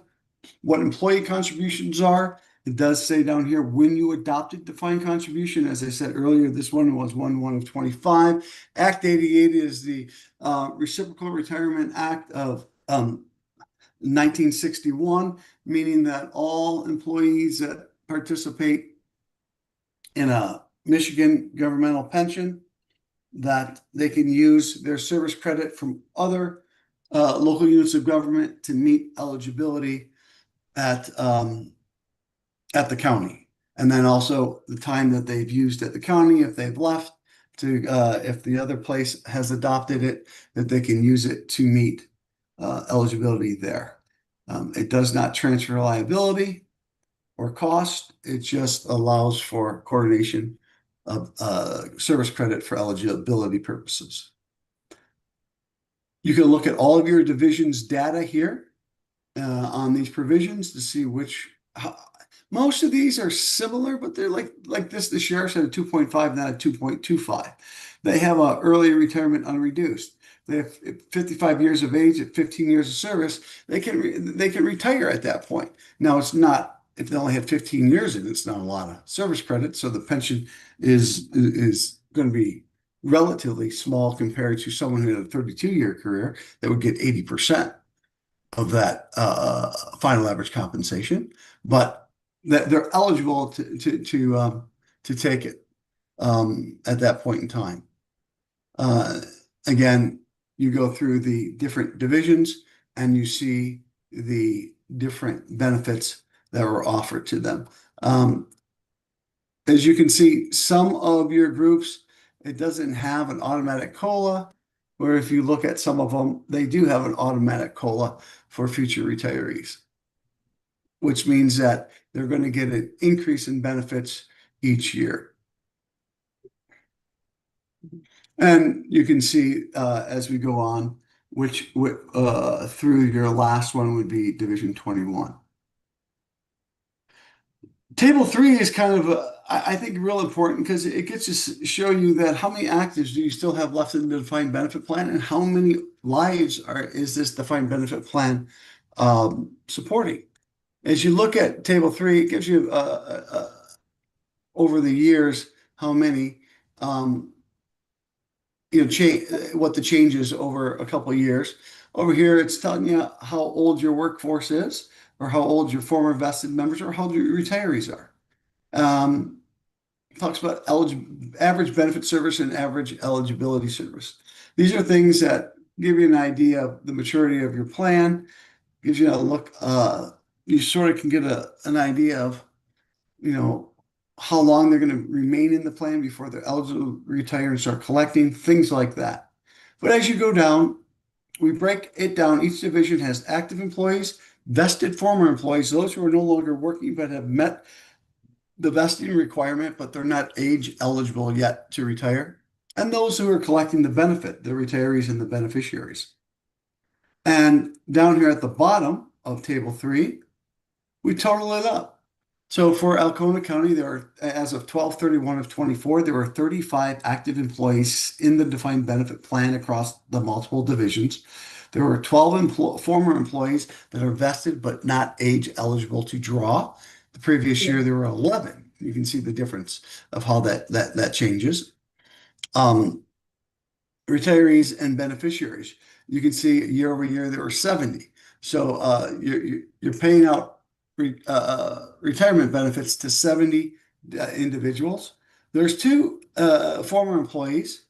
What employee contributions are. It does say down here when you adopted defined contribution. As I said earlier, this one was 1/1 of 25. Act 88 is the Reciprocal Retirement Act of 1961, meaning that all employees that participate in a Michigan governmental pension, that they can use their service credit from other local units of government to meet eligibility at the county. And then also the time that they've used at the county, if they've left to, if the other place has adopted it, that they can use it to meet eligibility there. It does not transfer liability or cost. It just allows for coordination of service credit for eligibility purposes. You can look at all of your divisions data here on these provisions to see which, most of these are similar, but they're like this. The sheriff's had a 2.5, not a 2.25. They have a early retirement unreduced. They have 55 years of age at 15 years of service. They can retire at that point. Now it's not, if they only had 15 years in it, it's not a lot of service credit. So the pension is going to be relatively small compared to someone who had a 32-year career that would get 80% of that final average compensation, but that they're eligible to take it at that point in time. Again, you go through the different divisions and you see the different benefits that were offered to them. As you can see, some of your groups, it doesn't have an automatic COLA, where if you look at some of them, they do have an automatic COLA for future retirees, which means that they're going to get an increase in benefits each year. And you can see as we go on, which through your last one would be Division 21. Table 3 is kind of, I think, real important because it gets to show you that how many actives do you still have left in the defined benefit plan and how many lives is this defined benefit plan supporting. As you look at Table 3, it gives you over the years how many what the changes over a couple of years. Over here, it's telling you how old your workforce is, or how old your former vested members are, or how old your retirees are. It talks about average benefit service and average eligibility service. These are things that give you an idea of the maturity of your plan, gives you a look, you sort of can get an idea of, how long they're going to remain in the plan before they're eligible to retire and start collecting, things like that. But as you go down, we break it down. Each division has active employees, vested former employees, those who are no longer working but have met the vesting requirement, but they're not age eligible yet to retire, and those who are collecting the benefit, the retirees and the beneficiaries. And down here at the bottom of Table 3, we total it up. So for Alcona County, there are, as of 12/31 of 24, there were 35 active employees in the defined benefit plan across the multiple divisions. There were 12 former employees that are vested but not age eligible to draw. The previous year, there were 11. You can see the difference of how that changes. retirees and beneficiaries. You can see year over year there were 70. So you're paying out retirement benefits to 70 individuals. There's two former employees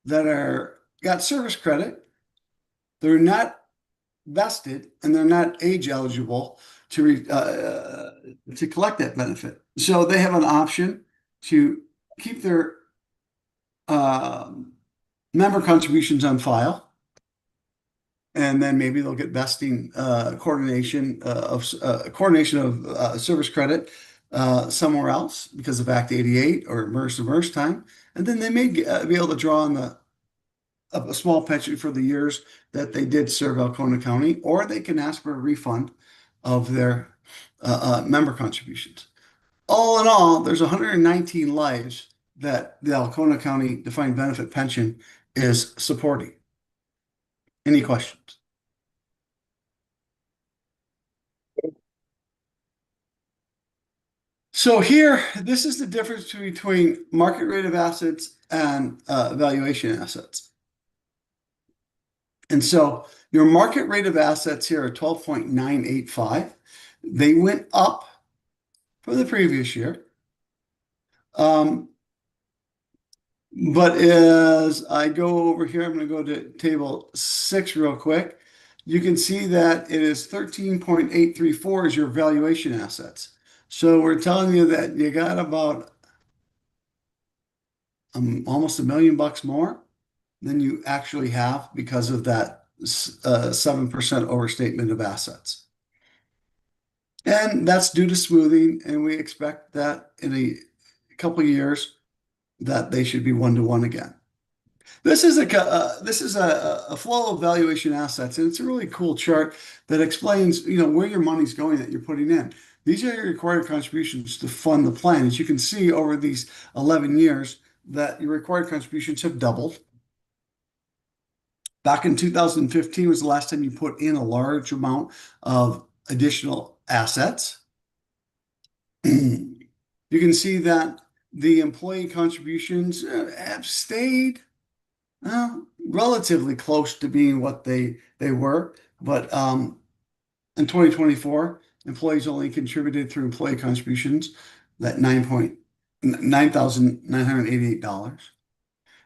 that got service credit. They're not vested and they're not age eligible to collect that benefit. So they have an option to keep their member contributions on file, and then maybe they'll get vesting coordination of service credit somewhere else because of Act 88 or MERS to MERS time, and then they may be able to draw on a small pension for the years that they did serve Alcona County, or they can ask for a refund of their member contributions. All in all, there's 119 lives that the Alcona County Defined Benefit Pension is supporting. Any questions? So here, this is the difference between market rate of assets and valuation assets. And so your market rate of assets here are 12.985. They went up from the previous year. But as I go over here, I'm going to go to table 6 real quick. You can see that it is 13.834 is your valuation assets. So we're telling you that you got about almost $1 million more than you actually have because of that 7% overstatement of assets. And that's due to smoothing, and we expect that in a couple of years that they should be 1-to-1 again. This is a flow of valuation assets, and it's a really cool chart that explains, where your money's going that you're putting in. These are your required contributions to fund the plan. As you can see over these 11 years, that your required contributions have doubled. Back in 2015 was the last time you put in a large amount of additional assets. You can see that the employee contributions have stayed relatively close to being what they were, but in 2024, employees only contributed through employee contributions that $9,988.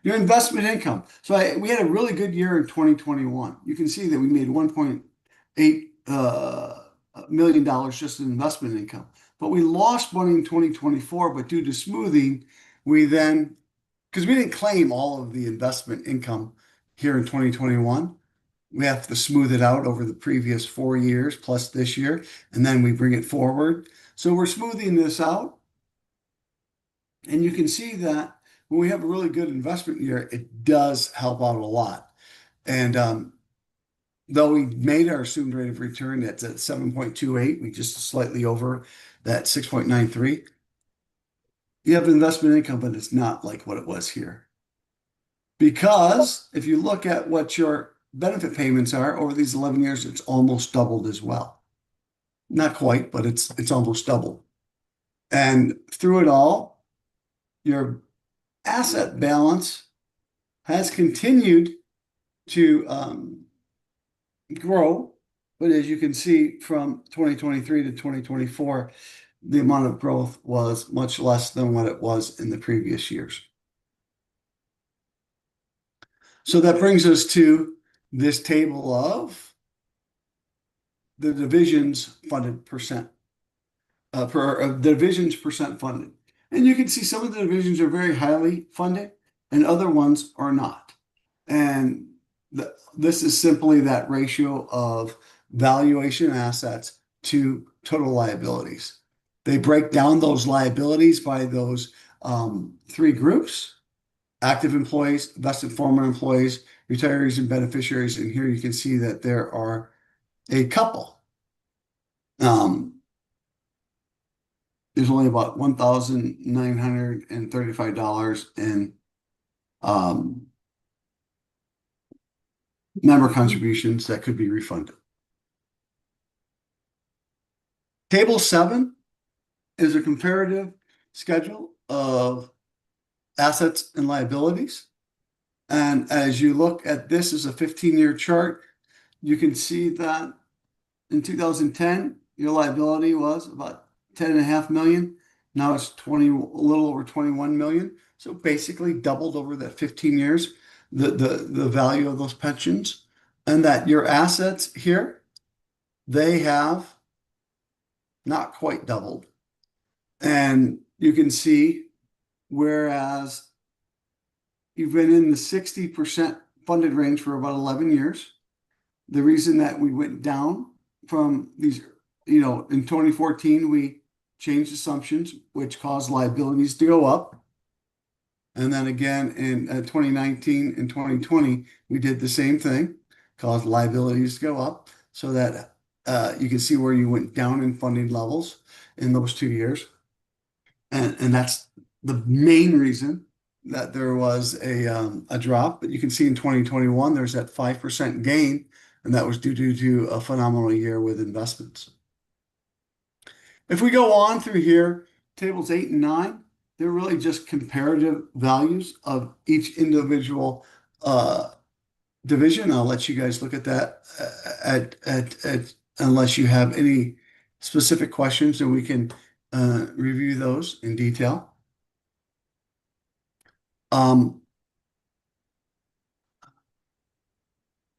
Your investment income. So we had a really good year in 2021. You can see that we made $1.8 million just in investment income. But we lost money in 2024, but due to smoothing, because we didn't claim all of the investment income here in 2021, we have to smooth it out over the previous 4 years plus this year, and then we bring it forward. So we're smoothing this out. And you can see that when we have a really good investment year, it does help out a lot. And though we made our assumed rate of return that's at 7.28, we just slightly over that 6.93. You have investment income, but it's not like what it was here. Because if you look at what your benefit payments are over these 11 years, it's almost doubled as well. Not quite, but it's almost doubled. And through it all, your asset balance has continued to grow, but as you can see from 2023 to 2024, the amount of growth was much less than what it was in the previous years. So that brings us to this table of the divisions funded percent, divisions percent funded. And you can see some of the divisions are very highly funded and other ones are not. And this is simply that ratio of valuation assets to total liabilities. They break down those liabilities by those 3 groups: active employees, vested former employees, retirees, and beneficiaries. And here you can see that there are a couple. There's only about $1,935 in member contributions that could be refunded. Table 7 is a comparative schedule of assets and liabilities. And as you look at this as a 15-year chart, you can see that in 2010, your liability was about 10.5 million. Now it's a little over 21 million. So basically doubled over that 15 years, the value of those pensions. And that your assets here, they have not quite doubled. And you can see, whereas you've been in the 60% funded range for about 11 years, the reason that we went down from these, in 2014, we changed assumptions, which caused liabilities to go up. And then again in 2019 and 2020, we did the same thing, caused liabilities to go up, so that you can see where you went down in funding levels in those 2 years. And that's the main reason that there was a drop. But you can see in 2021, there's that 5% gain, and that was due to a phenomenal year with investments. If we go on through here, tables 8 and 9, they're really just comparative values of each individual division. I'll let you guys look at that unless you have any specific questions, and we can review those in detail.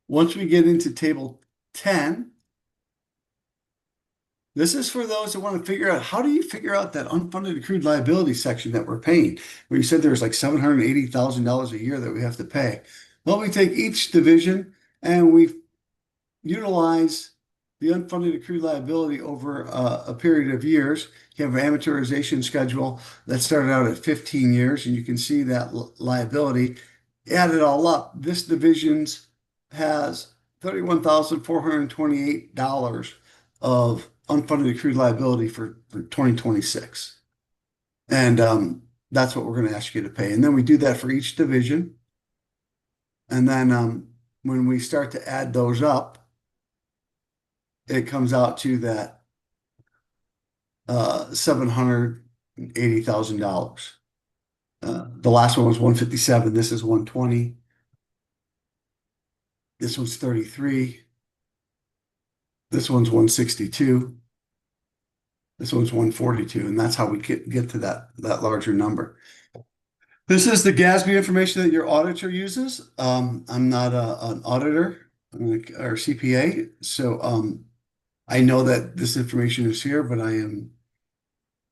Once we get into table 10, this is for those that want to figure out, how do you figure out that unfunded accrued liability section that we're paying? Where you said there's like $780,000 a year that we have to pay. Well, we take each division and we utilize the unfunded accrued liability over a period of years. You have an amortization schedule that started out at 15 years, and you can see that liability. Add it all up, this division's has $31,428 of unfunded accrued liability for 2026. And that's what we're going to ask you to pay. And then we do that for each division. And then when we start to add those up, it comes out to that $780,000. The last one was 157. This is 120. This one's 33. This one's 162. This one's 142. And that's how we get to that larger number. This is the GASB information that your auditor uses. I'm not an auditor or CPA, so I know that this information is here, but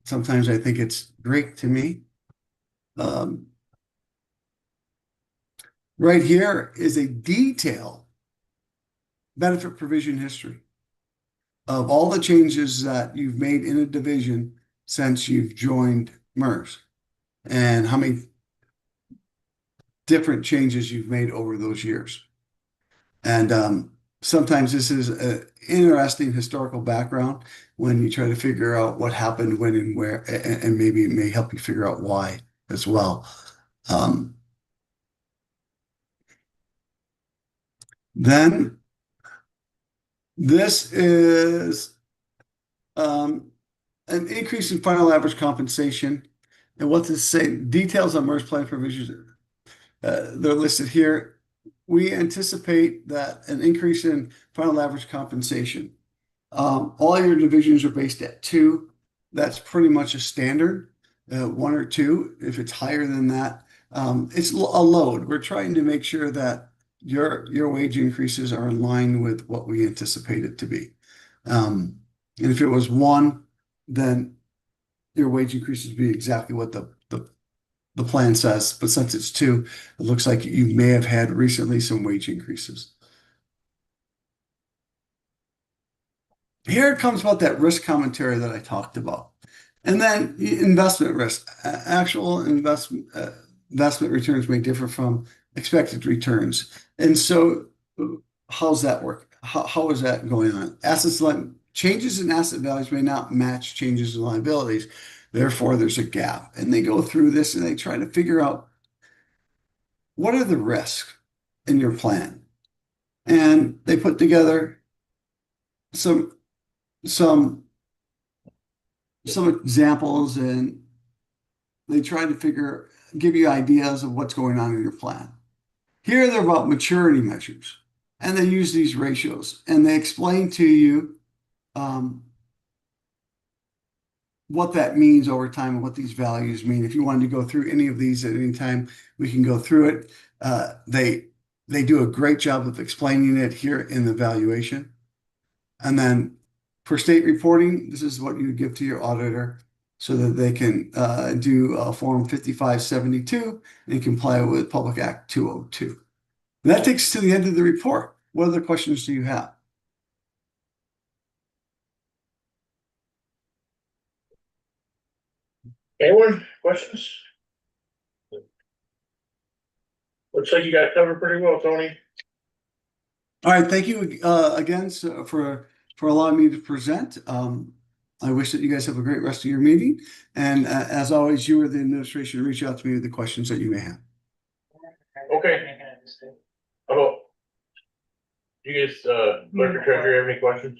sometimes I think it's Greek to me. Right here is a detailed benefit provision history of all the changes that you've made in a division since you've joined MERS, and how many different changes you've made over those years. And sometimes this is an interesting historical background when you try to figure out what happened, when, and where, and maybe it may help you figure out why as well. Then this is an increase in final average compensation. And what this say, details on MERS plan provisions, they're listed here. We anticipate that an increase in final average compensation. All your divisions are based at 2. That's pretty much a standard, 1 or 2. If it's higher than that, it's a load. We're trying to make sure that your wage increases are in line with what we anticipate it to be. And if it was 1, then your wage increases would be exactly what the plan says. But since it's 2, it looks like you may have had recently some wage increases. Here it comes about that risk commentary that I talked about. And then investment risk. Actual investment returns may differ from expected returns. And so how's that work? How is that going on? Changes in asset values may not match changes in liabilities. Therefore, there's a gap. And they go through this and they try to figure out, what are the risks in your plan? And they put together some examples, and they try to figure give you ideas of what's going on in your plan. Here they're about maturity measures, and they use these ratios, and they explain to you what that means over time and what these values mean. If you wanted to go through any of these at any time, we can go through it. They do a great job of explaining it here in the valuation. And then for state reporting, this is what you give to your auditor so that they can do Form 5572 and comply with Public Act 202. And that takes us to the end of the report. What other questions do you have? Anyone, questions? Looks like you got it covered pretty well, Tony. All right, thank you again for allowing me to present. I wish that you guys have a great rest of your meeting. And as always, you or the administration reach out to me with the questions that you may have. Okay. Oh, you guys, clerk or treasurer, have any questions?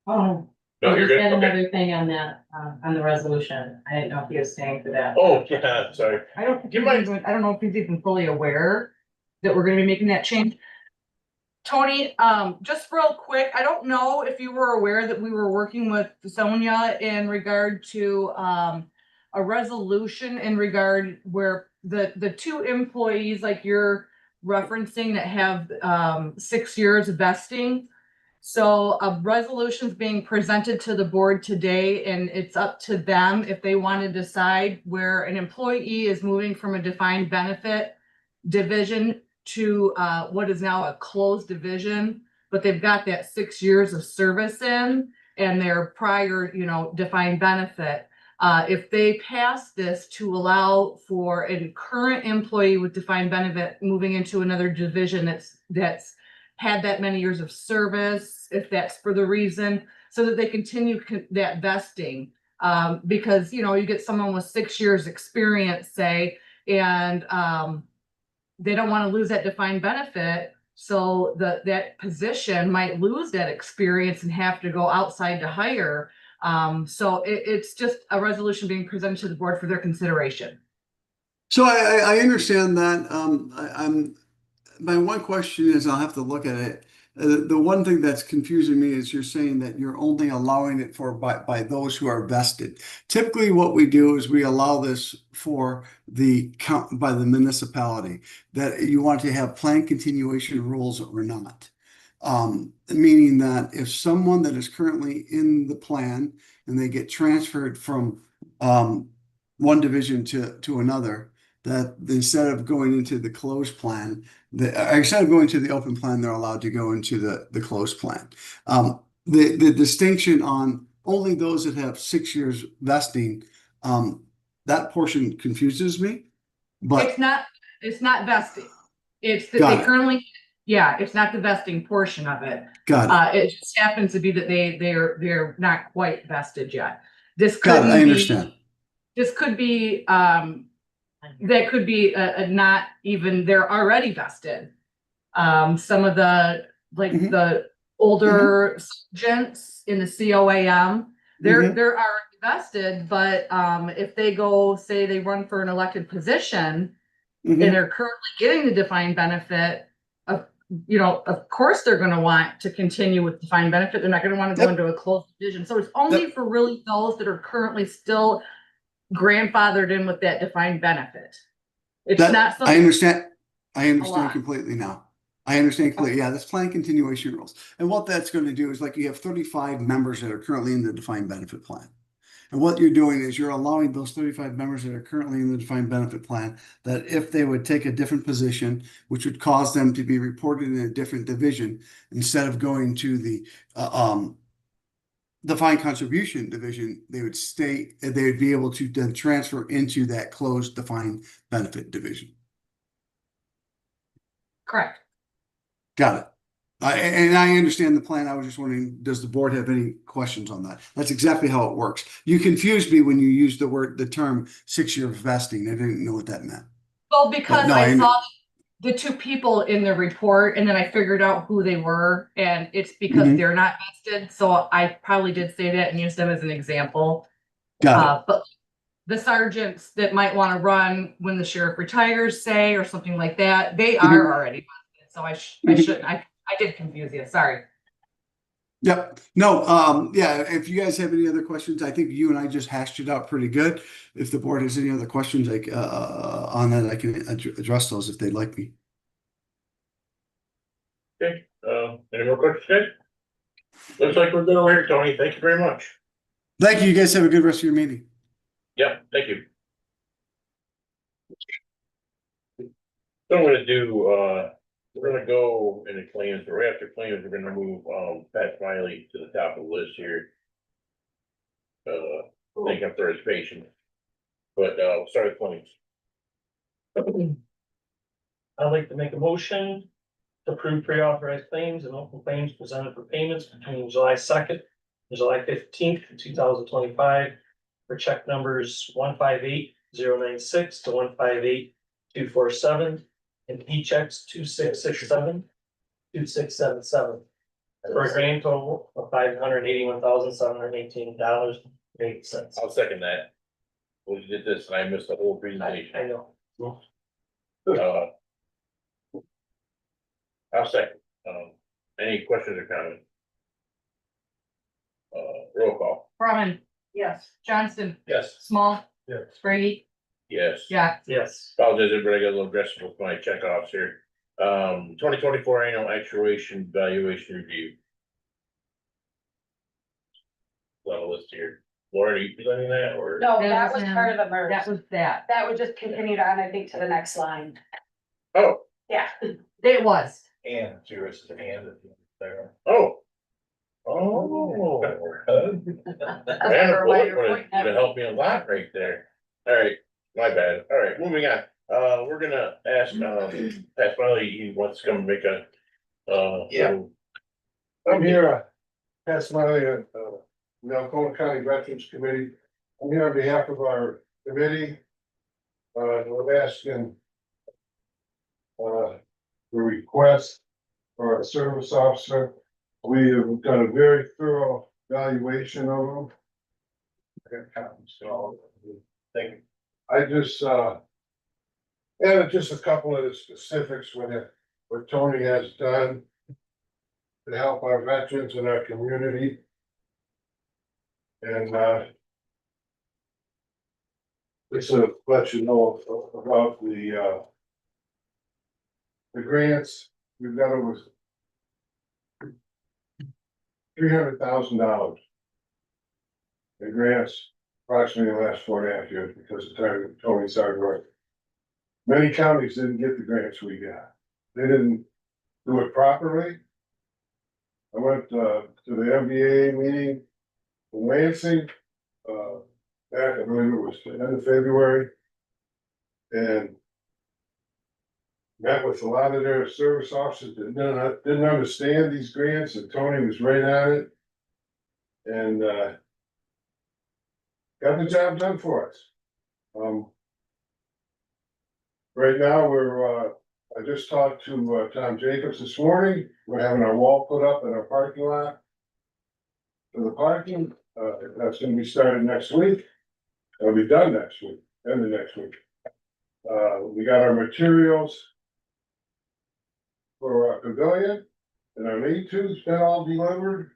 Oh, No, I you're just good, had okay. another thing on that, on the resolution. I didn't know if he was staying for that. Oh, yeah, sorry. I don't, Do you mind- I don't know if he's even fully aware that we're gonna be making that change. Tony, just real quick, I don't know if you were aware that we were working with Sonia in regard to, a resolution in regard where the two employees like you're referencing that have, 6 years of vesting. So a resolution's being presented to the board today, and it's up to them if they want to decide where an employee is moving from a defined benefit division to what is now a closed division, but they've got that 6 years of service in and their prior, defined benefit. If they pass this to allow for a current employee with defined benefit moving into another division that's had that many years of service, if that's for the reason, so that they continue that vesting. Because, you get someone with 6 years experience, say, and they don't want to lose that defined benefit. So that position might lose that experience and have to go outside to hire. So it's just a resolution being presented to the board for their consideration. So I understand that. My one question is, I'll have to look at it. The one thing that's confusing me is you're saying that you're only allowing it by those who are vested. Typically, what we do is we allow this for by the municipality, that you want to have plan continuation rules or not. Meaning that if someone that is currently in the plan and they get transferred from one division to another, that instead of going into the closed plan, instead of going to the open plan, they're allowed to go into the closed plan. The distinction on only those that have 6 years vesting, that portion confuses me. But It's not vesting. It's that Got they it. currently, it's not the vesting portion of it. got it. It just happens to be that they're not quite vested yet. This Got it. I couldn't be, understand. this could be, that could be a not even, they're already vested. Some of the, like Mhm. the older sergeants in the COAM, they're Mhm. already vested, but if they go, say they run for an elected position Mhm. and they're currently getting the defined benefit, of course they're gonna want to continue with defined benefit. They're not gonna want to go Yep. into a closed division. So it's only for really those that are currently still grandfathered in with that defined benefit. It's not I something. understand. I A understand lot. completely now. I understand completely. Yeah, that's plan continuation rules. And what that's going to do is, like, you have 35 members that are currently in the defined benefit plan. And what you're doing is you're allowing those 35 members that are currently in the defined benefit plan, that if they would take a different position, which would cause them to be reported in a different division, instead of going to the defined contribution division, they would be able to then transfer into that closed defined benefit division. Correct. Got it. And I understand the plan. I was just wondering, does the board have any questions on that? That's exactly how it works. You confused me when you used the term 6-year vesting. I didn't know what that meant. Well, because no, I saw the two people in the report and then I figured out who they were, and it's because Mhm. they're not vested. So I probably did say that and use them as an example. Got it. But the sergeants that might want to run when the sheriff retires, say, or something like that, they are already busted. So I shouldn't, I did confuse you, sorry. Yep. No, yeah, if you guys have any other questions, I think you and I just hashed it out pretty good. If the board has any other questions, like, on that, I can address those if they'd like me. Okay, any more questions, guys? Looks like we're good over here, Tony. Thank you very much. Thank you. You guys have a good rest of your meeting. Yep, thank you. So I'm gonna do, we're gonna go into claims, or after claims, we're gonna move, Pat Smiley to the top of the list here. Thank him for his patience. But, we'll start with claims. I'd like to make a motion to approve pre-authorized claims and open claims presented for payments between July 2nd and July 15th, 2025 for check numbers 158-096 to 158-247 and e-checks 2667, 2677 for a grand total of $581,718.08. I'll second that. We did this and I missed the whole presentation. I know. I'll second. Any questions or comments? Roll call. Brumman, Yes. Johnston, Yes. Small, Yes. Brady, Yes. Jack. Yes. Apologize, everybody, I got a little aggressive with my check offs here. 2024 annual actuation valuation review. Level list here. Laura, are you presenting that or? No, That that was was him. part of the merge. That was that. That would just continue on, I think, to the next line. Oh, Yeah. It was. and yours is and there. Oh. Oh. Man, a bullet would have helped me a lot right there. All right, my bad. All right, moving on. We're gonna ask, Pat Smiley, he wants to come and make a, Yeah. I'm here, Pat Smiley, Malcoma County Veterans Committee. I'm here on behalf of our committee. We're asking the request for a service officer. We have done a very thorough evaluation of them. So, thank you. I just, added just a couple of the specifics with it, what Tony has done to help our veterans in our community. And, this will let you know about the grants. We've got over $300,000 in grants approximately the last 4.5 years because of time Tony started working. Many counties didn't get the grants we got. They didn't do it properly. I went to the MBA meeting in Lansing, back, I believe it was the end of February. And met with a lot of their service officers that didn't understand these grants, and Tony was right on it. And got the job done for us. Right now, I just talked to Tom Jacobs this morning. We're having our wall put up in our parking lot. For the parking, that's gonna be started next week. It'll be done next week, end of next week. We got our materials for our pavilion, and our lead to's been all delivered,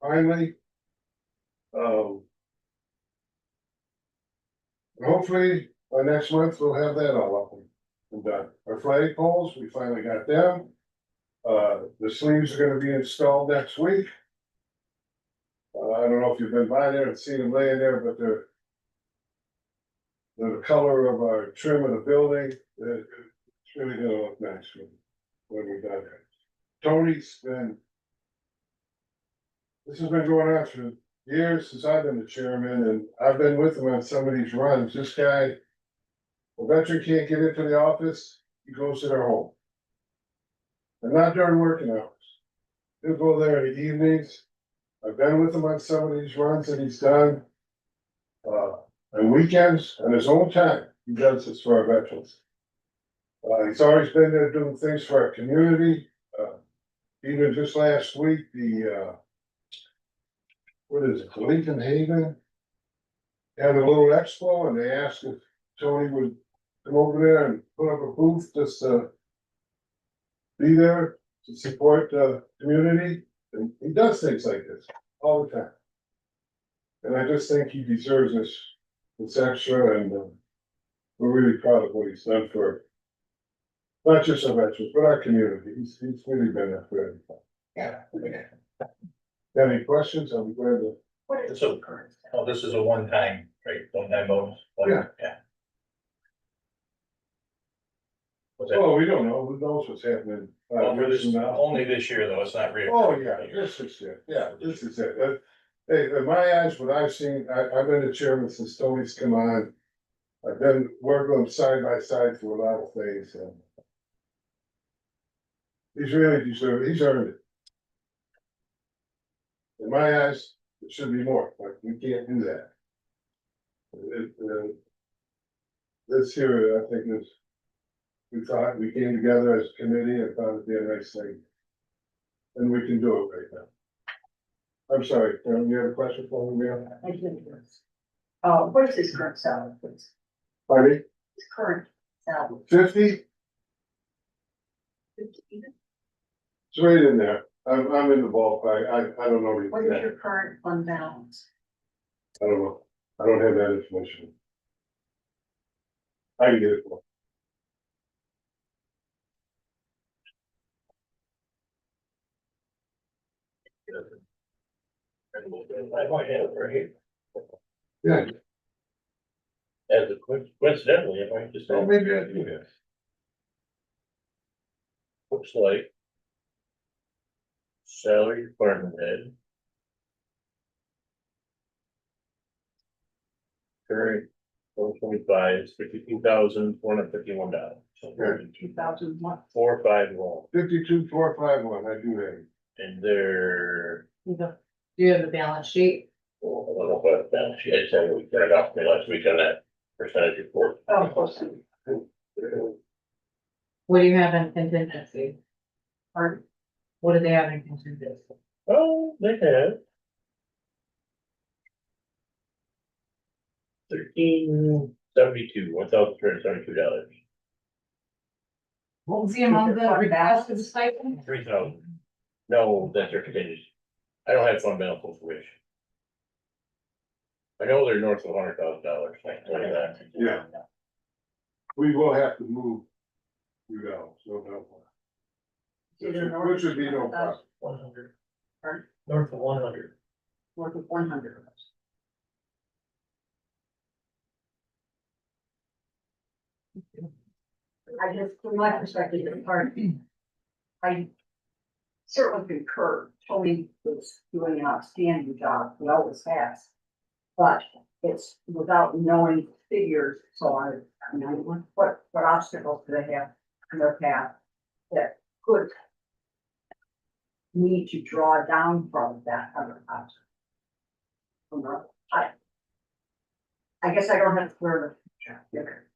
finally. Hopefully, by next month, we'll have that all up and done. Our flag poles, we finally got them. The sleeves are gonna be installed next week. I don't know if you've been by there and seen them laying there, but they're the color of our trim of the building. It's really gonna look nice when we're done. Tony's been. This has been going on for years since I've been the chairman, and I've been with him on some of these runs. This guy, a veteran can't get into the office, he goes to their home. And not during working hours. He'll go there in the evenings. I've been with him on some of these runs that he's done. On weekends, on his own time, he does this for our veterans. He's always been there doing things for our community. Even just last week, what is it, Lincoln Haven? had a little expo and they asked if Tony would come over there and put up a booth just to be there to support the community. And he does things like this all the time. And I just think he deserves this extra and we're really proud of what he's done for not just our veterans, but our community. He's really been there for everybody. Any questions? I'll be glad to. What is So- the current? Oh, this is a one-time, right, one-time bonus? Yeah. Yeah. Was that, Oh, we don't know. Who knows what's happening? well, for years this, from now. only this year though, it's not real. Oh, yeah, this is it. Yeah, this is it. Hey, in my eyes, what I've seen, I've been the chairman since Tony's come on. I've been working with him side by side through a lot of things and he's really deserved, he's earned it. In my eyes, it should be more, but we can't do that. This here, I think is, we thought, we came together as a committee and thought it'd be a nice thing. And we can do it right now. I'm sorry, you have a question for me, Mayor? I didn't do this. What is his current salary, please? Pardon me? His current salary? 50? It's right in there. I'm in the ballpark. I don't know. What is exact- your current fund balance? I don't know. I don't have that information. I can get it for. I might have it right. Yeah, As a coincidentally, I might just. so maybe I do have. Looks like. Salary department head. Current 2025 is $52,451. Okay. 2001. 451, 52,451, I do have. and they're, Do you have the balance sheet? well, I don't know about balance sheet, I just had, we got it off me last week on that percentage report. Oh, of course. What do you have in contingency? Pardon? What do they have in contingency? Oh, they have. $1,372, $1,372. What was the amount of the request of the stipend? 3,000. No, that's their contingency. I don't have fund balance information. I know they're north of $100,000, like that. Yeah. We will have to move. You know, no doubt. Which would be no problem. 100. Pardon? North of 100. Worth of 100. I just, from my perspective, it's hard. I certainly concur. Tony was doing an outstanding job. He always has. But it's without knowing figures, so I mean, what obstacles do they have in their path that could need to draw down from that other obstacle? I guess I don't have to clear the picture.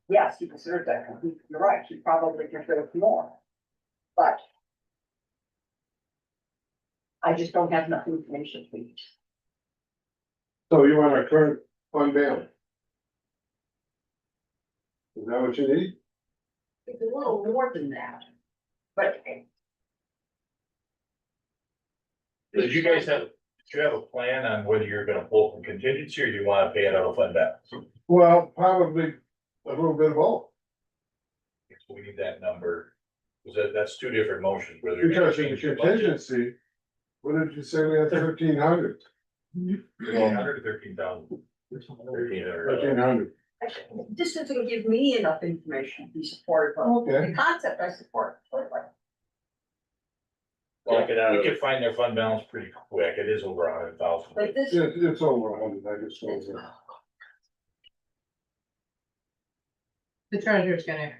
Yes, he considered that. You're right, he probably considered more. But I just don't have enough information to reach. So you want our current fund balance? Is that what you need? It's a little more than that. But Did you guys have, did you have a plan on whether you're gonna pull from contingency or do you wanna pay it out of fund balance? Well, probably a little bit of both. So we need that number, because that's two different motions, whether. you're gonna Because in the change your budget. contingency, what did you say we had 1,300? 1,300 or 13,000? 1,300. 1,300. this doesn't give me enough information to be supportive of. Okay. The concept I support. Totally. Well, we can find their fund balance pretty quick, it is over 100,000. But this, It's over 100, I just want to. The treasurer's gonna,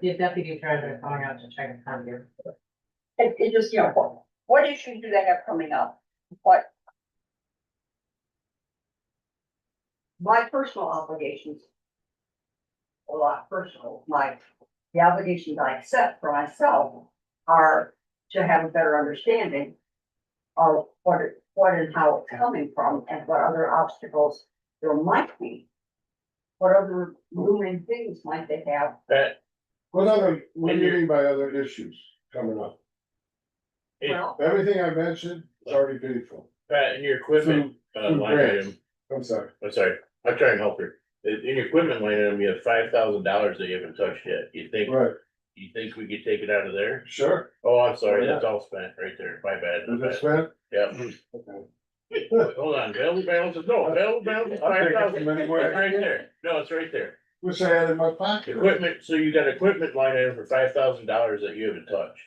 the deputy treasurer going out to check the here. it just, you know, what issues do they have coming up? What? My personal obligations. A lot personal, the obligations I accept for myself are to have a better understanding of what and how it's coming from and what other obstacles there might be. What other looming things might they have? Pat, What do you mean by other issues coming up? Hey. Well, Everything I mentioned is already paid for. Pat, in your equipment, Food line grants. item, I'm sorry. I'm sorry, I'm trying to help her. In your equipment line item, you have $5,000 that you haven't touched yet. Right, You think we could take it out of there? sure. Oh, I'm sorry, that's all spent right there. My bad. Is my it bad. spent? Yeah. Okay. Hold on, available balances, no, available balances, I'll take it 5,000. from It's anywhere. right there. No, it's right there. Wish I had it in my pocket. Equipment, so you got equipment line item for $5,000 that you haven't touched.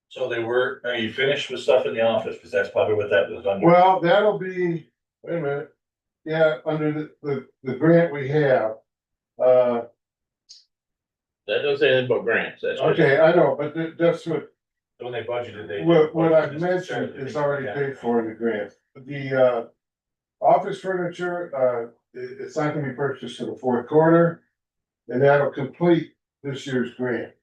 So are you finished with stuff in the office? Cause that's probably what that was under. Well, that'll be, wait a minute. Yeah, under the grant we have. That doesn't say anything about grants, that's. just- Okay, I know, but that's When they budgeted, they. what I've mentioned is already paid for in the grant. The, office furniture, it's not gonna be purchased in the fourth quarter. And that'll complete this year's grant.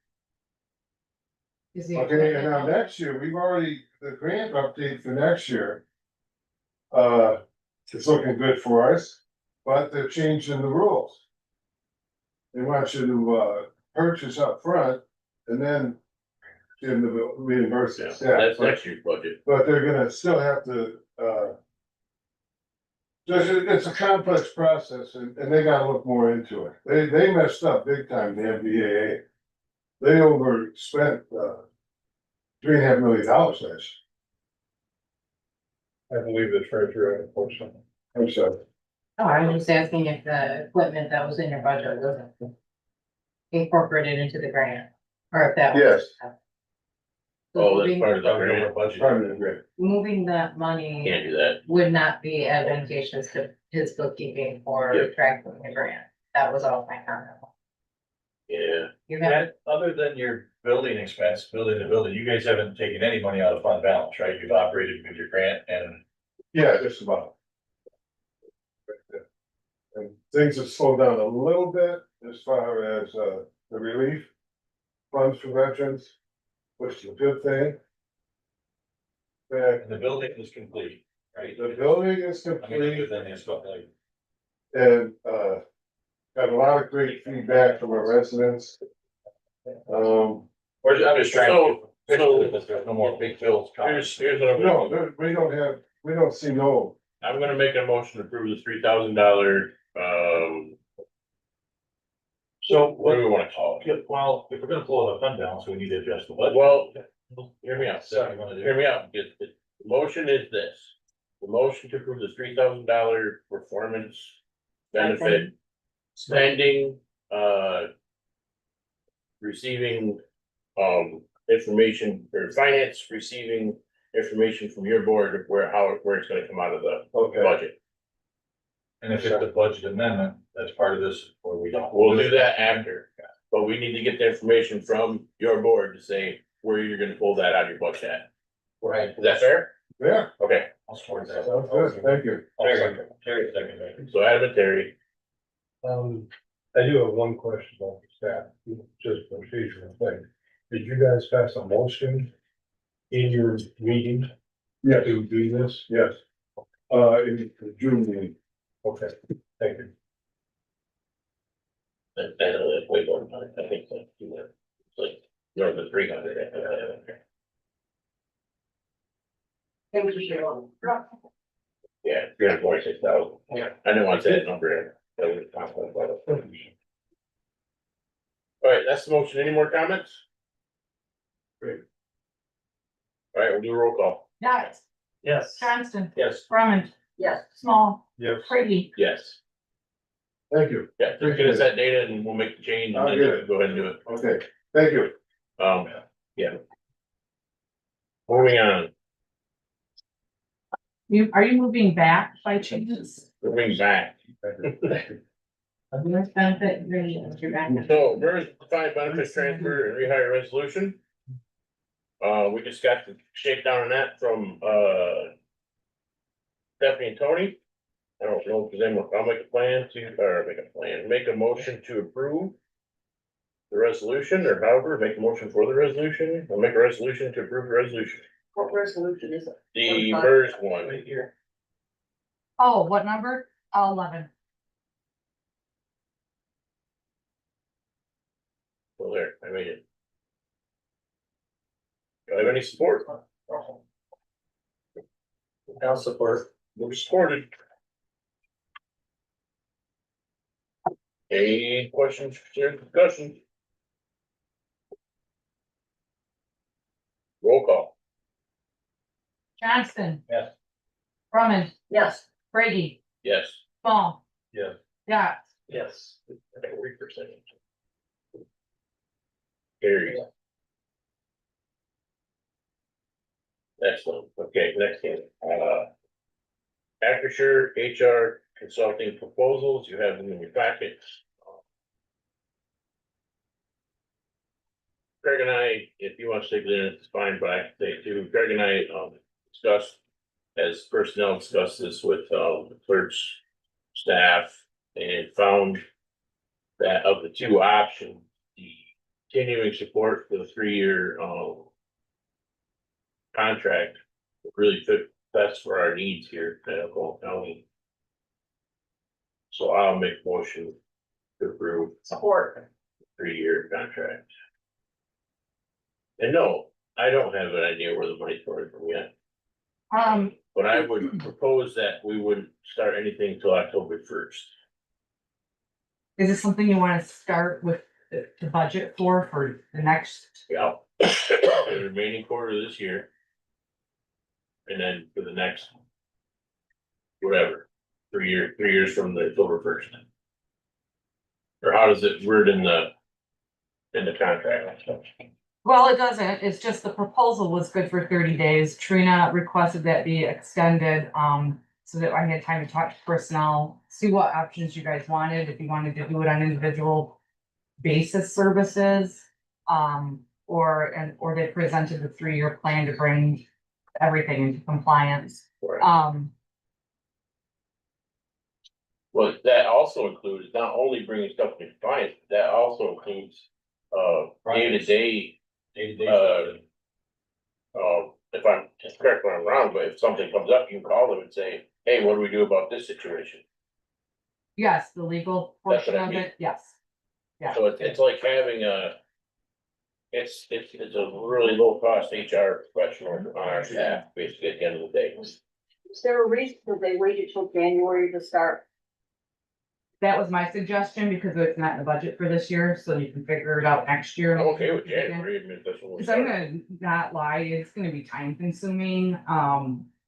Is the Okay, and now equipment- next year, the grant update for next year. It's looking good for us, but they're changing the rules. They want you to, purchase up front and then. Give them the reimbursements, yeah, That's next year's budget. but they're gonna still have to, it's a complex process and they gotta look more into it. They messed up big time, the MBAA. They overspent, $3.5 million last year. I believe the treasurer, unfortunately. I'm sorry. Oh, I was just asking if the equipment that was in your budget was incorporated into the grant, or if that was. Yes. Oh, that's Moving- part of the Probably over grant. budget. Part of the grant. Moving that money Can't do that. would not be advantageous to his bookkeeping for Yep. tracking the grant. That was all my comment. Yeah, You have, And other than your building expense, building the building, you guys haven't taken any money out of fund balance, right? You've operated with your grant and Yeah, just about. And things have slowed down a little bit as far as, the relief. Funds for veterans, which is a good thing. the building is complete, right? The building is I mean, complete. other than the stuff like. And, got a lot of great feedback from our residents. I'm just trying So- to. so- That there's no more big bills coming. here's what I'm No, gonna do. we don't see no, I'm gonna make a motion to approve the $3,000, So what do we wanna call it? Yeah, well, if we're gonna pull out a fund balance, we need to adjust the budget. Well, hear me out. Sorry, you wanna do- Hear me out. The motion is this. The motion to approve the $3,000 performance benefit spending, receiving, information or finance, receiving information from your board of where it's gonna come out of the okay, budget. And if it's a budget amendment, that's part of this, or we don't. We'll do that after, but we need to get the information from your board to say where you're gonna pull that out of your budget at. Right. Is that fair? yeah, Okay, I'll support that. sounds good, thank you. Terry, second, right? so Adam and Terry, I do have one question about the staff, just procedural thing. Did you guys pass a motion in your meeting Yes, to do this? yes. In the June meeting. Okay, thank you. that's way more than I think, like, it's like, north of 300. thank you, Cheryl. Yeah, 346,000. Yeah. I didn't want to say that number in. That was confident about it. All right, that's the motion. Any more comments? Great. All right, we'll do a roll call. Yax, Yes. Johnston, Yes. Brumman, Yes, Small, Yes. Brady. Yes. Thank you, Yeah, just get us that data and we'll make the change and I'll then get you it. can go ahead and do it. okay, thank you. Yeah. Moving on, Are you moving back by chance? moving back. Your benefit, your back. So MERS defined benefit transfer and rehire resolution. We just got the shakedown on that from, Stephanie and Tony. I don't know if there's any more, I'll make a motion to approve the resolution, or however, make a motion for the resolution. I'll make a resolution to approve the resolution. what resolution is it? The MERS one. Oh, what number? 11. Well, there, I made it. Do I have any support? I'll support. We're supported. Any questions, discussion? Roll call. Johnston. Yes. Brumman. Yes. Brady. Yes. Small. Yes. Yax. Yes. 3%. Carries. Excellent. Okay, next thing, Acrisure HR consulting proposals, you have them in your packet. Craig and I, if you want to stick it in, it's fine, but I can say too, Craig and I, discussed, as personnel discussed this with, the clerk's staff and found that of the two options, the continuing support for the 3-year, contract would really fit best for our needs here at Oklahoma County. So I'll make a motion to approve Support. 3-year contract. And no, I don't have an idea where the money's coming from yet, but I would propose that we wouldn't start anything till October 1st. Is this something you want to start with the budget for the next? Yeah. The remaining quarter of this year. And then for the next. Whatever, 3 years from the October 1st. Or how does it word in the contract? Well, it doesn't. It's just the proposal was good for 30 days. Trina requested that be extended, so that I had time to talk to personnel, see what options you guys wanted, if you wanted to do it on individual basis services. Or they presented the 3-year plan to bring everything into compliance. Well, that also includes not only bringing stuff into compliance, but that also includes, day-to-day, if I'm correct when I'm wrong, but if something comes up, you can call them and say, hey, what do we do about this situation? Yes, the legal That's portion what I of mean. it, yes. Yeah. So it's like having it's a really low cost HR professional on our staff, basically at the end of the day. Is there a reason that they waited till January to start? That was my suggestion because it's not in the budget for this year, so you can figure it out next year. I'm okay with January, I mean, that's what we're. Cause I'm gonna not lie, it's gonna be time consuming,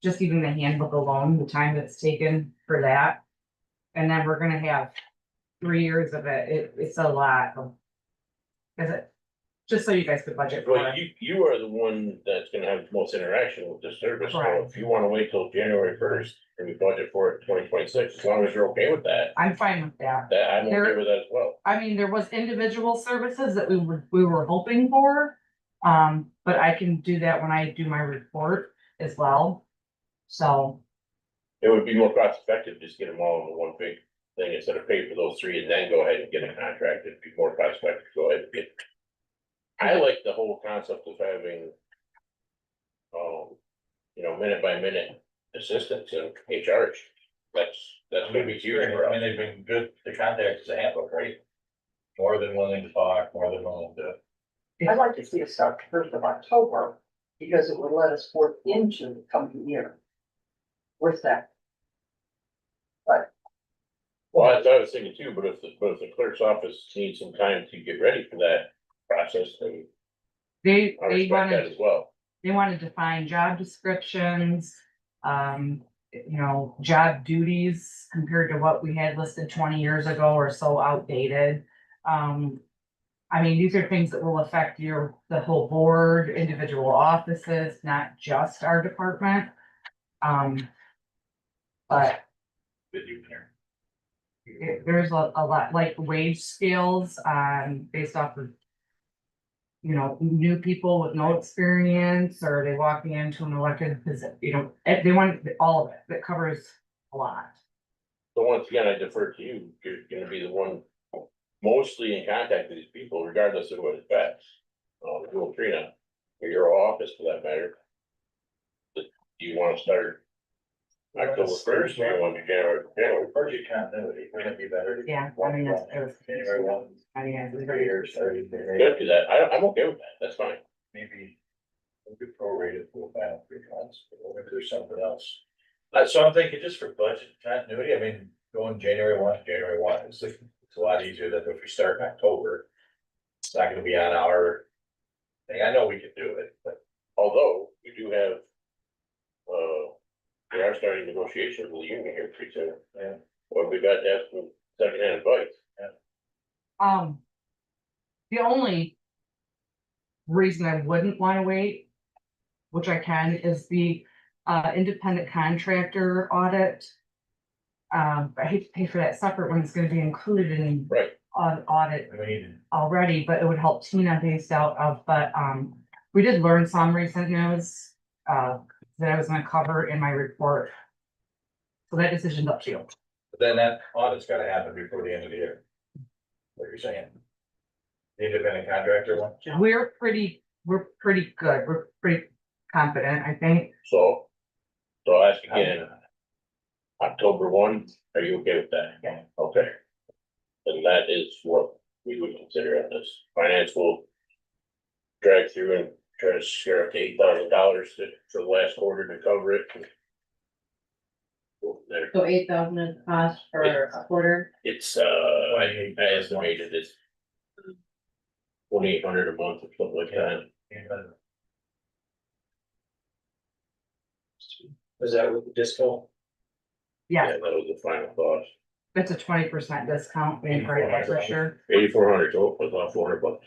just even the handbook alone, the time that's taken for that. And then we're gonna have 3 years of it, it's a lot of. Is it, just so you guys could budget for Well, it. you are the one that's gonna have the most interaction with the service, so Correct. if you wanna wait till January 1st and we budget for it 2026, as long as you're okay with that. I'm fine with that. I'm okay with that as well. I mean, there was individual services that we were hoping for. But I can do that when I do my report as well. So, It would be more cost effective, just get them all in one big thing instead of pay for those 3 and then go ahead and get a contract, it'd be more cost effective, to go ahead and get. I like the whole concept of having. Minute by minute assistance in HR. That's gonna be huge for I mean, us. they've been good, the contact is a handbook, right? More than willing to talk, more than willing to. I'd like to see it start the 1st of October, because it would let us work into the coming year. With that. Well, that's what I was thinking too, but if the clerk's office needs some time to get ready for that process, then they I respect that wanted, as well. they wanted to find job descriptions. Job duties compared to what we had listed 20 years ago are so outdated. I mean, these are things that will affect the whole board, individual offices, not just our department. But With you there. there's a lot, like wage scales, based off of. New people with no experience, or they walking into an elected position, they want all of it, that covers a lot. So once again, I defer to you, you're gonna be the one mostly in contact with these people, regardless of what it's best. You and Trina, or your office for that matter. Do you wanna start October first, I want to January. Budget continuity, wouldn't it be better? Yeah, I mean, that's, it was. January one, I mean, it's 3 very- years, 30, Good, do that, I'm okay with that, that's fine. maybe. We could prorate it for the final 3 months, or if there's something else. So I'm thinking just for budget continuity, I mean, going January 1 to January 1, it's a lot easier than if we start in October. It's not gonna be on our thing, I know we can do it, but Although, we do have, we are starting negotiations with the union here pretty soon. Yeah. Or we got to have some secondhand advice. The only reason I wouldn't wanna wait, which I can, is the independent contractor audit. I hate to pay for that separate when it's gonna be included in Right. audit we need to. already, but it would help Tina based out of, but we did learn some recent news that I was gonna cover in my report. So that decision's up to you. But then that audit's gotta happen before the end of the year. What you're saying? The independent contractor one? We're pretty good. We're pretty confident, I think. So I'll ask again, October 1, are you okay with that? Yeah. Okay. And that is what we would consider on this. Finance will drag through and try to share up to $8,000 for the last quarter to cover it. Go from there. So 8,000 is the cost for a quarter. It's, I estimated it's 2,800 a month or something like that. Was that with the disco? Yeah, That was the final cost. it's a 20% discount, being right, for sure. 8,400, so it was off $400.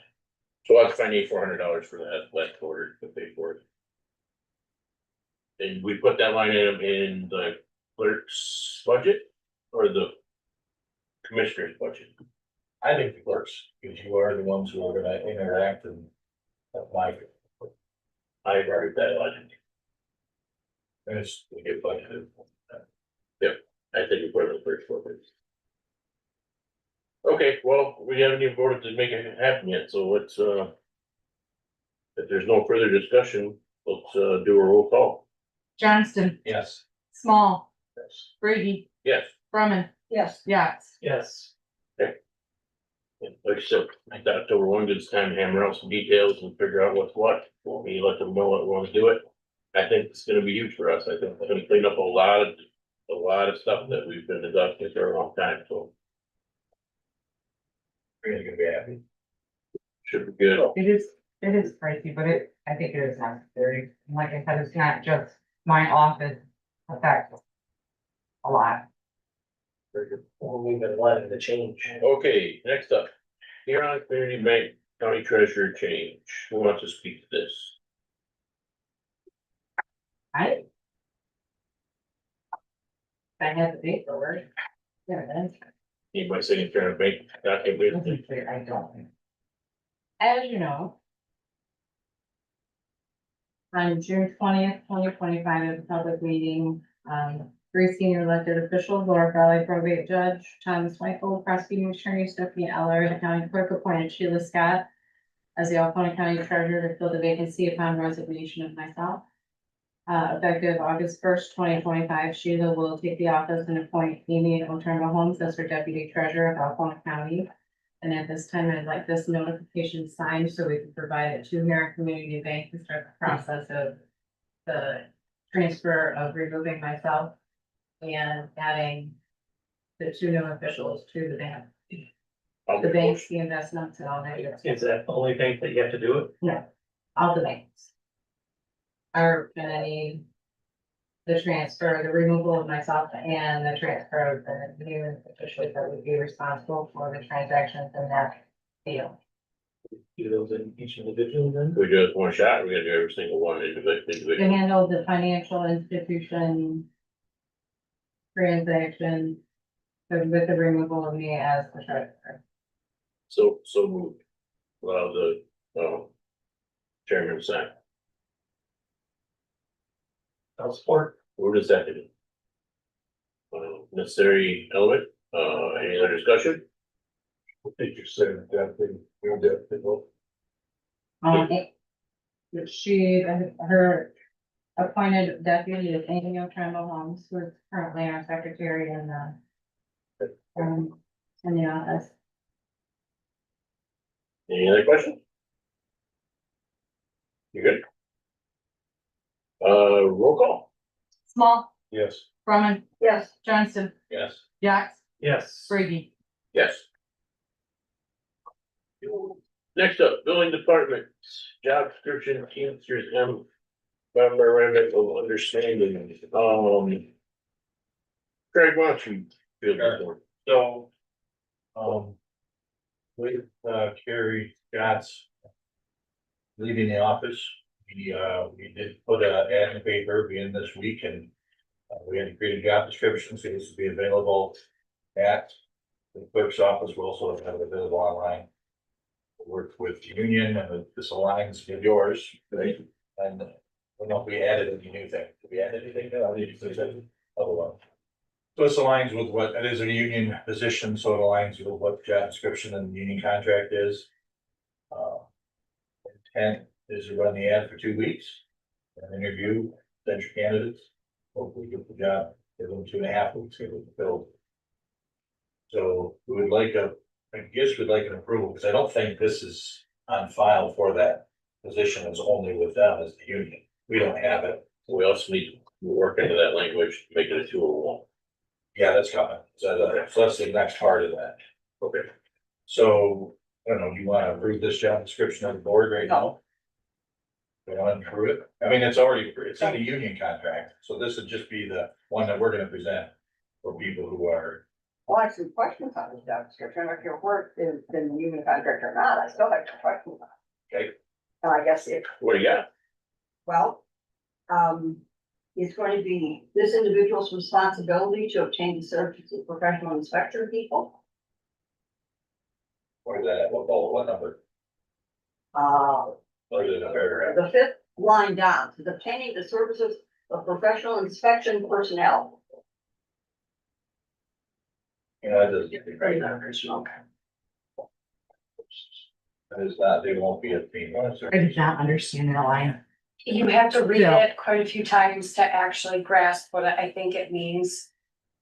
So I have to find $8,400 for that last quarter to pay for it. And we put that line item in the clerk's budget or the commissioner's budget? I think the clerks, because you are the ones who are gonna interact and. Like, I agree with that logic. it's, we get budgeted. I think we put it in the first quarter. Okay, well, we haven't even voted to make it happen yet, so let's, if there's no further discussion, let's, do a roll call. Johnston, Yes. Small, Yes. Brady, Yes. Brumman, Yes, Yax. Yes. Yeah, like I said, I think October 1 gives time to hammer out some details and figure out what's what. We let them know what we want to do it. I think it's gonna be huge for us. I think it's gonna clean up a lot of stuff that we've been neglecting for a long time, so Really gonna be happy. should be good. It is pricey, but I think it is necessary. Like I said, it's not just my office effect. A lot. Well, we've been letting the change. Okay, next up, Huron Community Bank County Treasurer change. Who wants to speak to this? I had the paperwork. Yeah, that's. Anybody sitting in bank document? I don't. As you know. On June 20th, 2025, at a public meeting, 3 senior elected officials, Laura Farley, probate judge, Thomas Michael, prosecuting attorney, Stephanie Eller, the county clerk, appointed Sheila Scott as the Alphona County treasurer to fill the vacancy upon resignation of myself. Effective August 1st, 2025, Sheila will take the office and appoint Amy Oterma Holmes as her deputy treasurer of Alphona County. And at this time, I'd like this notification signed so we can provide it to Huron Community Bank to start the process of the transfer of removing myself and adding the 2 new officials to the bank. The banks, the investments and all that. Is that the only thing that you have to do it? No, all the banks. Are gonna need the transfer, the removal of myself and the transfer of the new officials that would be responsible for the transactions in that deal. Do those in each individual then? We do it one shot, we gotta do every single one To individually. handle the financial institution transaction with the removal of me as the treasurer. So moved. Allow the, chairman to sign. I'll support. Who does that do? Necessary element, any other discussion? I think you said that thing, you know, that thing, well, She, her appointed deputy of Amy Tremble Holmes, who is currently our secretary in the office. Any other questions? You good? Roll call. Small, Yes. Brumman, Yes, Johnston, Yes. Yax, Yes. Brady. Yes. Next up, building department, job description, Teamsters M. Memorandum of understanding, Craig, why don't you field this one? So, with, Carrie Scott's leaving the office, we did put a ad in the paper beginning this week and we had to create a job description, so this will be available at the clerk's office. We'll also have it available online. Worked with the union and this aligns with yours, right? And I don't know if we added any new thing. Did we add anything? No, I think there's a other one. So this aligns with what, it is a union position, so it aligns with what the job description and the union contract is. Intent is to run the ad for 2 weeks and interview potential candidates. Hopefully get the job, give them 2.5 weeks, get it filled. So we would like I guess we'd like an approval, because I don't think this is on file for that position. It's only with them as the union. We don't have it. We also need to work into that language, make it a 201. Yeah, that's coming. So that's the next part of that. Okay. So, I don't know, do you want to approve this job description on the board right now? We want to approve it? I mean, it's already, it's in the union contract, so this would just be the one that we're gonna present for people who are. well, I have some questions on this job description, if your work is in the union contract or not, I still have some questions. Okay. And I guess if, What do you got? well, it's going to be this individual's responsibility to obtain the certificate of professional inspector people. What is that, what number? Or is it a paragraph? The fifth line down, is obtaining the services of professional inspection personnel. You know, that doesn't. Very non-personal. That is not, they won't be a team. I did not understand that line. You have to read Yeah. it quite a few times to actually grasp what I think it means.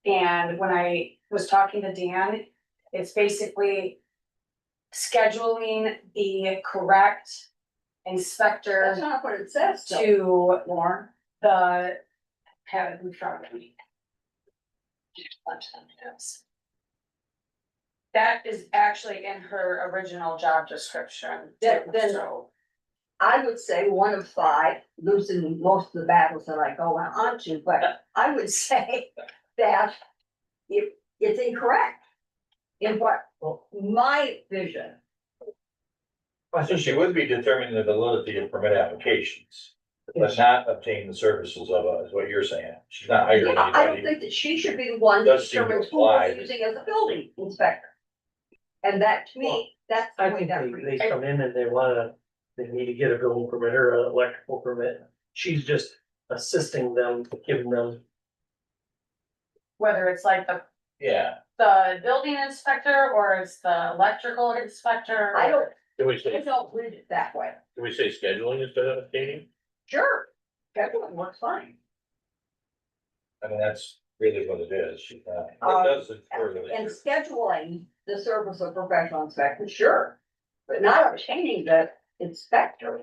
And when I was talking to Dan, it's basically scheduling the correct That's inspector not what it says, though, to Lauren. the, have it in front of me. That is actually in her original job description. Then- So, I would say 1 of 5, losing most of the battles that I go on to, but I would say that it's incorrect. In what my vision, So she would be determining the validity of permit applications, but not obtain the services of, is what you're saying. She's not hiring I don't anybody. think that she should be the one that Does seem to determines who apply. we're using as a building inspector. And that, to me, that's the I way think that they reads. come in and they need to get a building permit or an electrical permit. She's just assisting them, giving them. whether it's like Yeah, the building inspector or it's the electrical inspector. I don't, Can we I say, don't read it that way. scheduling instead of obtaining? Sure, that one works fine. I mean, that's really what it is. She's not, it Um, does infer that And it's- scheduling the service of professional inspection, sure, but not obtaining the inspector.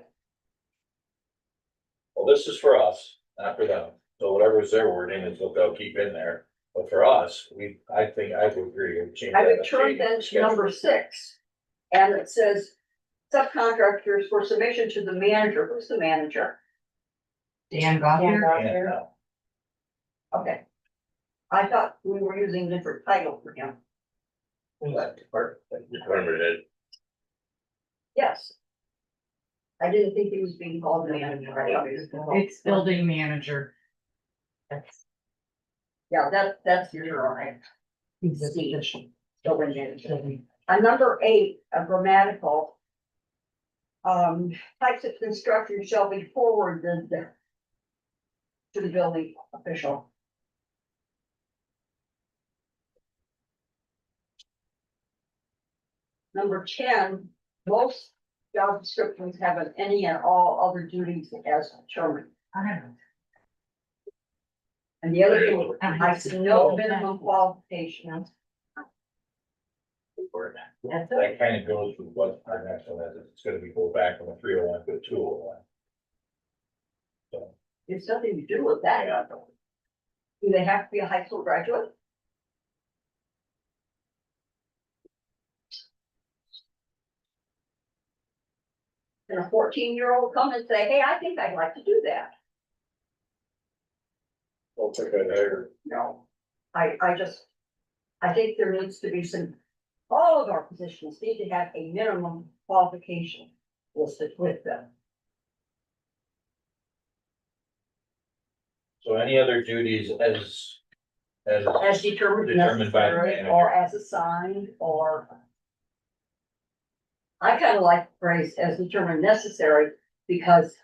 Well, this is for us, not for them. So whatever's their wording is what they'll keep in there. But for us, I think I would agree with change. I that would turn change then to schedule. number 6. And it says subcontractors for submission to the manager. Who's the manager? Dan Gothier. Yeah, no. Okay. I thought we were using a different title for him. Department head. Yes. I didn't think he was being called manager. I thought he was called- It's building manager. Yeah, that's your right. He's a Steve. position. Building manager. Number 8, a grammatical. Types of construction shall be forwarded to the building official. Number 10, most job descriptions have an any and all other duties as determined. I don't know. And the other thing, I see no minimum qualification. That's it. That kind of goes with what our next one is, it's gonna be go back from a 301 to a 201. So, It's nothing to do with that. Do they have to be a high school graduate? Can a 14-year-old come and say, hey, I think I'd like to do that? I'll take that there. No. I think there needs to be some, all of our positions need to have a minimum qualification listed with them. so any other duties as As determined Determined by the necessary, manager. or as assigned, or. I kind of like the phrase as determined necessary, because.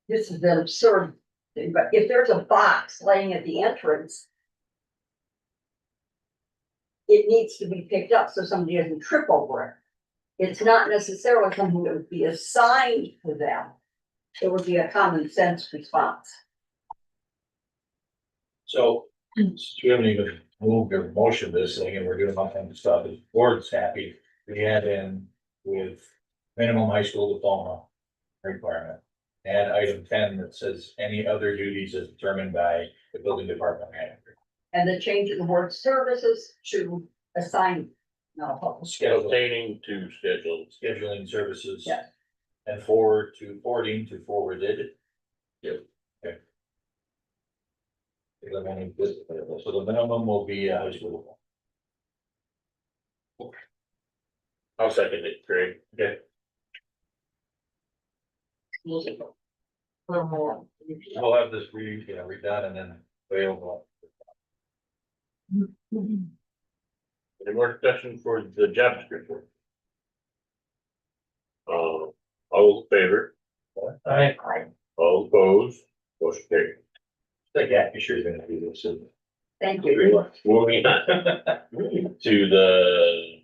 This is an absurd thing, but if there's a box laying at the entrance. It needs to be picked up so somebody doesn't trip over it. It's not necessarily something that would be assigned to them. It would be a common sense response. So, since we haven't even moved or motioned this thing and we're doing all kinds of stuff, the board's happy. We add in with minimum high school diploma requirement. And item 10 that says any other duties as determined by the building department manager. And the change in the word services to assign. No, Obtaining to schedule. Scheduling services. Yes. And forwarding to forwarded. Yep. Okay. So the minimum will be high school. I'll second it, Craig. Okay. more. We'll have this redone and then available. Any more discussion for the job description? All in favor, all opposed, motion carried. I think Acrisure gonna do this. Isn't it? Thank you. Moving on to the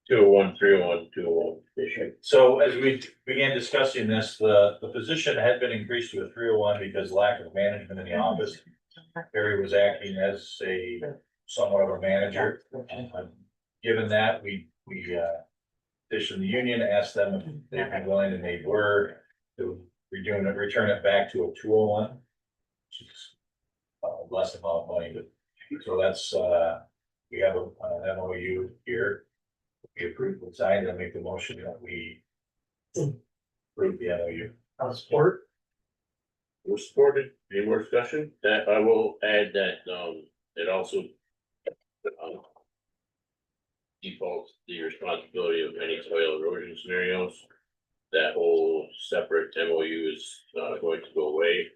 201, 301, 201 issue. So as we began discussing this, the position had been increased to a 301 because lack of management in the office. Barry was acting as a somewhat of a manager. Given that, we petitioned the union, asked them if they'd be willing, and they were to return it back to a 201. Which is less amount of money, but so that's we have an MOU here. We approved and signed and make the motion that we approve the MOU. I'll support. Was supported, any more discussion? That I will add that, it also. Defaults the responsibility of any soil erosion scenarios. That whole separate MOU is, going to go away.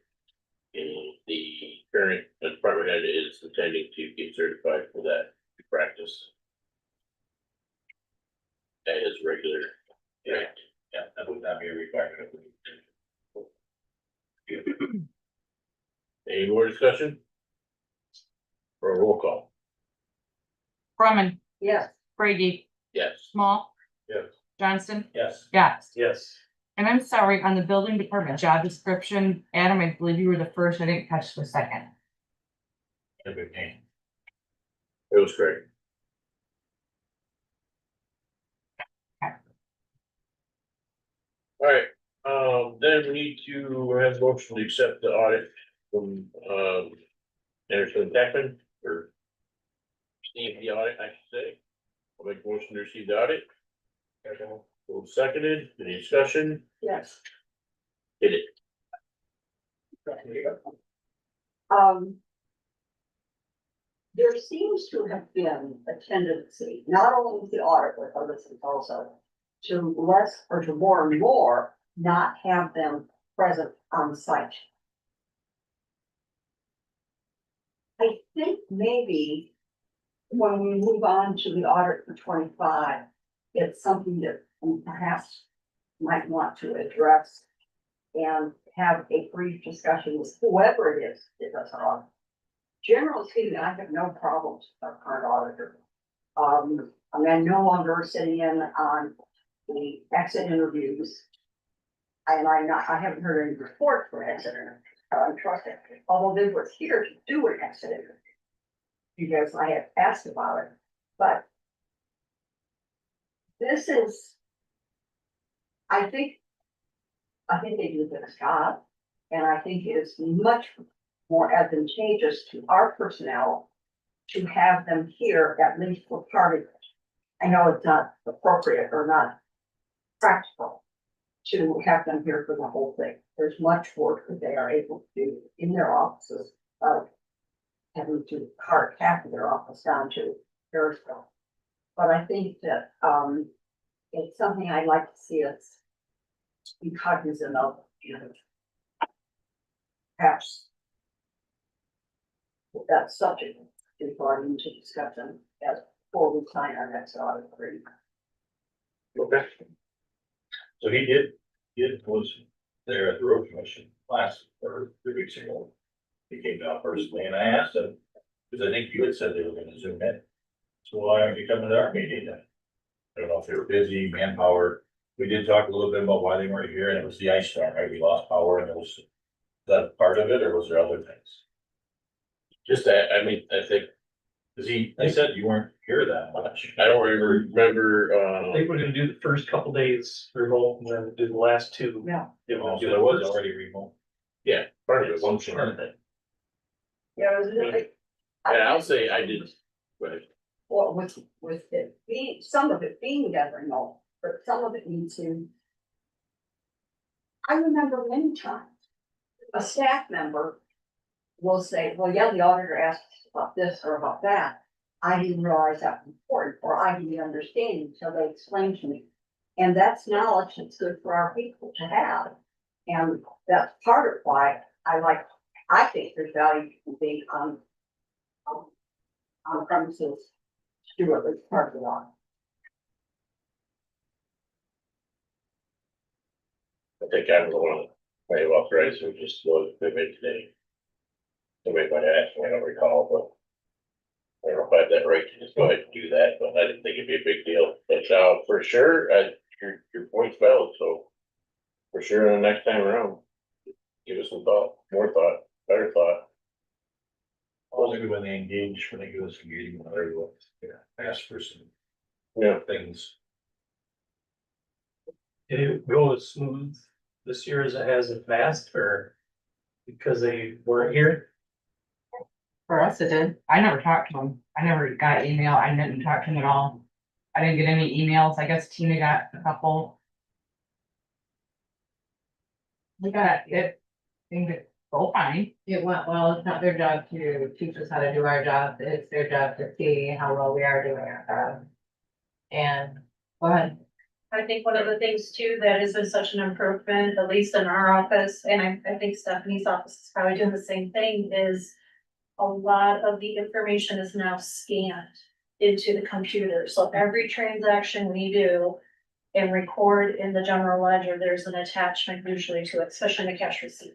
And the current department head is intending to get certified for that practice. That is regular. Yeah, that would not be a requirement. Any more discussion? For a roll call? Brumman, Yes, Brady, Yes. Small, Yes. Johnson, Yes. Yax. Yes. And I'm sorry, on the building department job description, Adam, I believe you were the first, I didn't catch the second. A good name. It was great. All right, then we need to have a motion to accept the audit from, Anderson Techman, or receive the audit, I should say. I'll make a motion to receive the audit. Well, seconded, any discussion? yes. Hit it. There seems to have been a tendency, not only with the audit, but other things also, to less or to more and more not have them present on site. I think maybe when we move on to the audit for 25, it's something that we perhaps might want to address and have a brief discussion with whoever it is that does our audit. Generally speaking, I have no problems with our current auditor. I mean, I'm no longer sitting in on the exit interviews. And I haven't heard any report for exit interviews. trusting, although they were here to do an accident. Because I had asked about it, but this is, I think they do a good job, and I think it is much more advantageous to our personnel to have them here at least for part of it. I know it's not appropriate or not practical to have them here for the whole thing. There's much work that they are able to do in their offices, having to cart half of their office down to Harrisville. But I think that, it's something I'd like to see us be cognizant of, you know. Perhaps that subject is brought into discussion as before we sign our next audit agreement. Okay. So he was there at the road commission last, or 3 weeks ago. He came down personally and I asked him, because I think you had said they were gonna zoom in. So why aren't you coming to our meeting then? I don't know if they were busy, manpower. We did talk a little bit about why they weren't here and it was the ice storm, right? We lost power and it was that part of it, or was there other things? Just that, I mean, I think, Cause I said you weren't here that much. I don't even remember, I think we're gonna do the first couple days remote and then do the last two. Yeah. Yeah, we'll So do there the was first already remote. yeah, part of it, one part of sure. it. Yeah, it was really. And I'll say I did, but Well, with it being, some of it being done remote, but some of it needs to. I remember many times, a staff member will say, well, yeah, the auditor asked us about this or about that. I didn't realize that was important, or I didn't understand until they explained to me. And that's knowledge that's good for our people to have. And that's part of why I think there's value in being on premises. Stuart was part of the law. I think I'm the one way authorized, so just go to the bid today. Somebody might ask me, I don't recall, but. I don't know if I have that right to just go ahead and do that, but I didn't think it'd be a big deal, but for sure, your point's valid, so. For sure, the next time around. Give us some thought, more thought, better thought. Only when they engage, when they give us a meeting, when they ask for some Yeah, things. Did it go as smooth this year as it has in the past, or because they weren't here? For us, it did. I never talked to him. I never got email. I didn't talk to him at all. I didn't get any emails. I guess Tina got a couple. We got it. Things that go fine. It went well. It's not their job to teach us how to do our job. It's their job to see how well we are doing our job. And, go ahead. I think one of the things too, that has been such an improvement, at least in our office, and I think Stephanie's office is probably doing the same thing, is a lot of the information is now scanned into the computer. So every transaction we do and record in the general ledger, there's an attachment usually to it, especially in the cash receipt.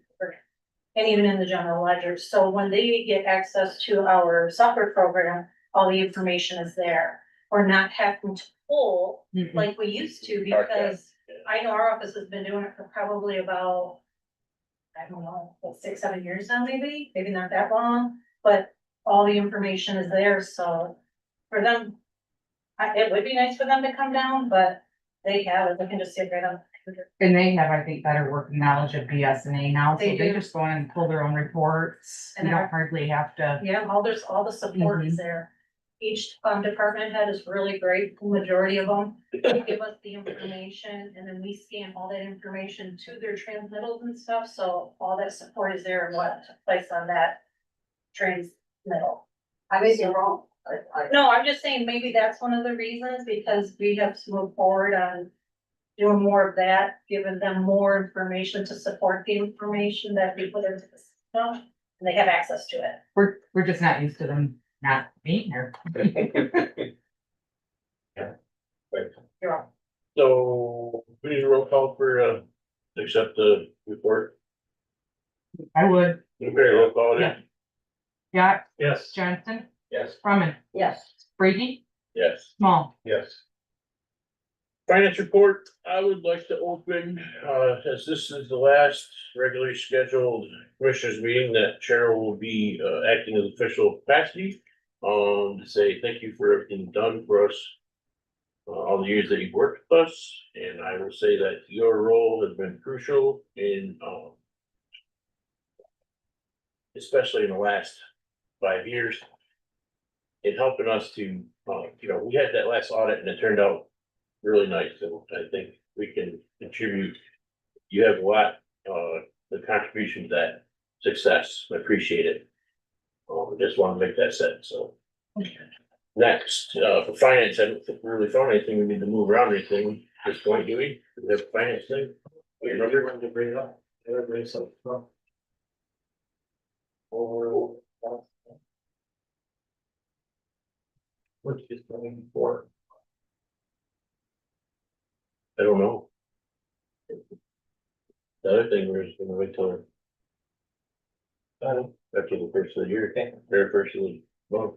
And even in the general ledger. So when they get access to our software program, all the information is there. We're not having to pull like we used to, because I know our office has been doing it for probably about, I don't know, what, 6-7 years now, maybe not that long, but all the information is there, so for them, it would be nice for them to come down, but they have it, they can just sit right on the computer. And they have, I think, better working knowledge of BSNA now, so They they do. just go in and pull their own reports. And You don't they're- hardly have to. Yeah, all the support is there. Each department head is really great, the majority of them, they give us the information and then we scan all that information to their transmittals and stuff, so all that support is there and what took place on that transmittal. I may be wrong, No, I'm just saying maybe that's one of the reasons, because we have to move forward on doing more of that, giving them more information to support the information that we put into the system, and they have access to it. We're just not used to them not being here. You're wrong. so we need a roll call for, to accept the report. I would. Okay, roll call Yeah. then. Yeah, Yes. Johnson, Yes. Brumman, yes. Brady, Yes. Small. Yes. Finance report, I would like to open, as this is the last regularly scheduled commissioners meeting that Cheryl will be, acting as official capacity. To say thank you for everything done for us. All the years that you've worked with us, and I will say that your role has been crucial in, especially in the last 5 years. In helping us to, we had that last audit and it turned out really nice, so I think we can contribute. You have a lot, the contribution to that success, I appreciate it. I just want to make that sense, so. Next, for finance, I don't think we really found anything, we need to move around or anything, this point, do we have a finance thing? We remember when to bring it up, bring something up. Or. What is going for? I don't know. The other thing, we're just gonna wait till. After the first of the year, very first of the month.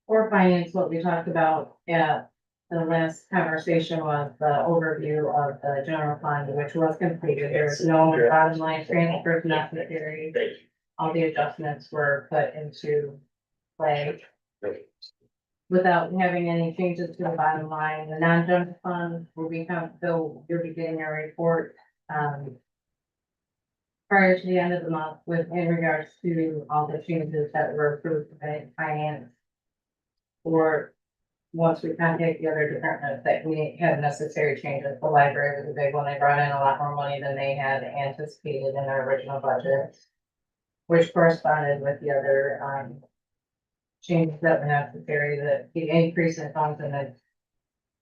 For finance, what we talked about at the last conversation was the overview of the general fund, which was completed. There was no bottom line transfers necessary. Thank you. All the adjustments were put into play. Without having any changes to the bottom line, the non-general fund will become, Bill, you'll be getting a report, prior to the end of the month with, in regards to all the changes that were approved by finance. Or once we contact the other departments that we had necessary changes, the library was a big one, they brought in a lot more money than they had anticipated in their original budget. Which corresponded with the other, changes that were necessary, the increase in funds and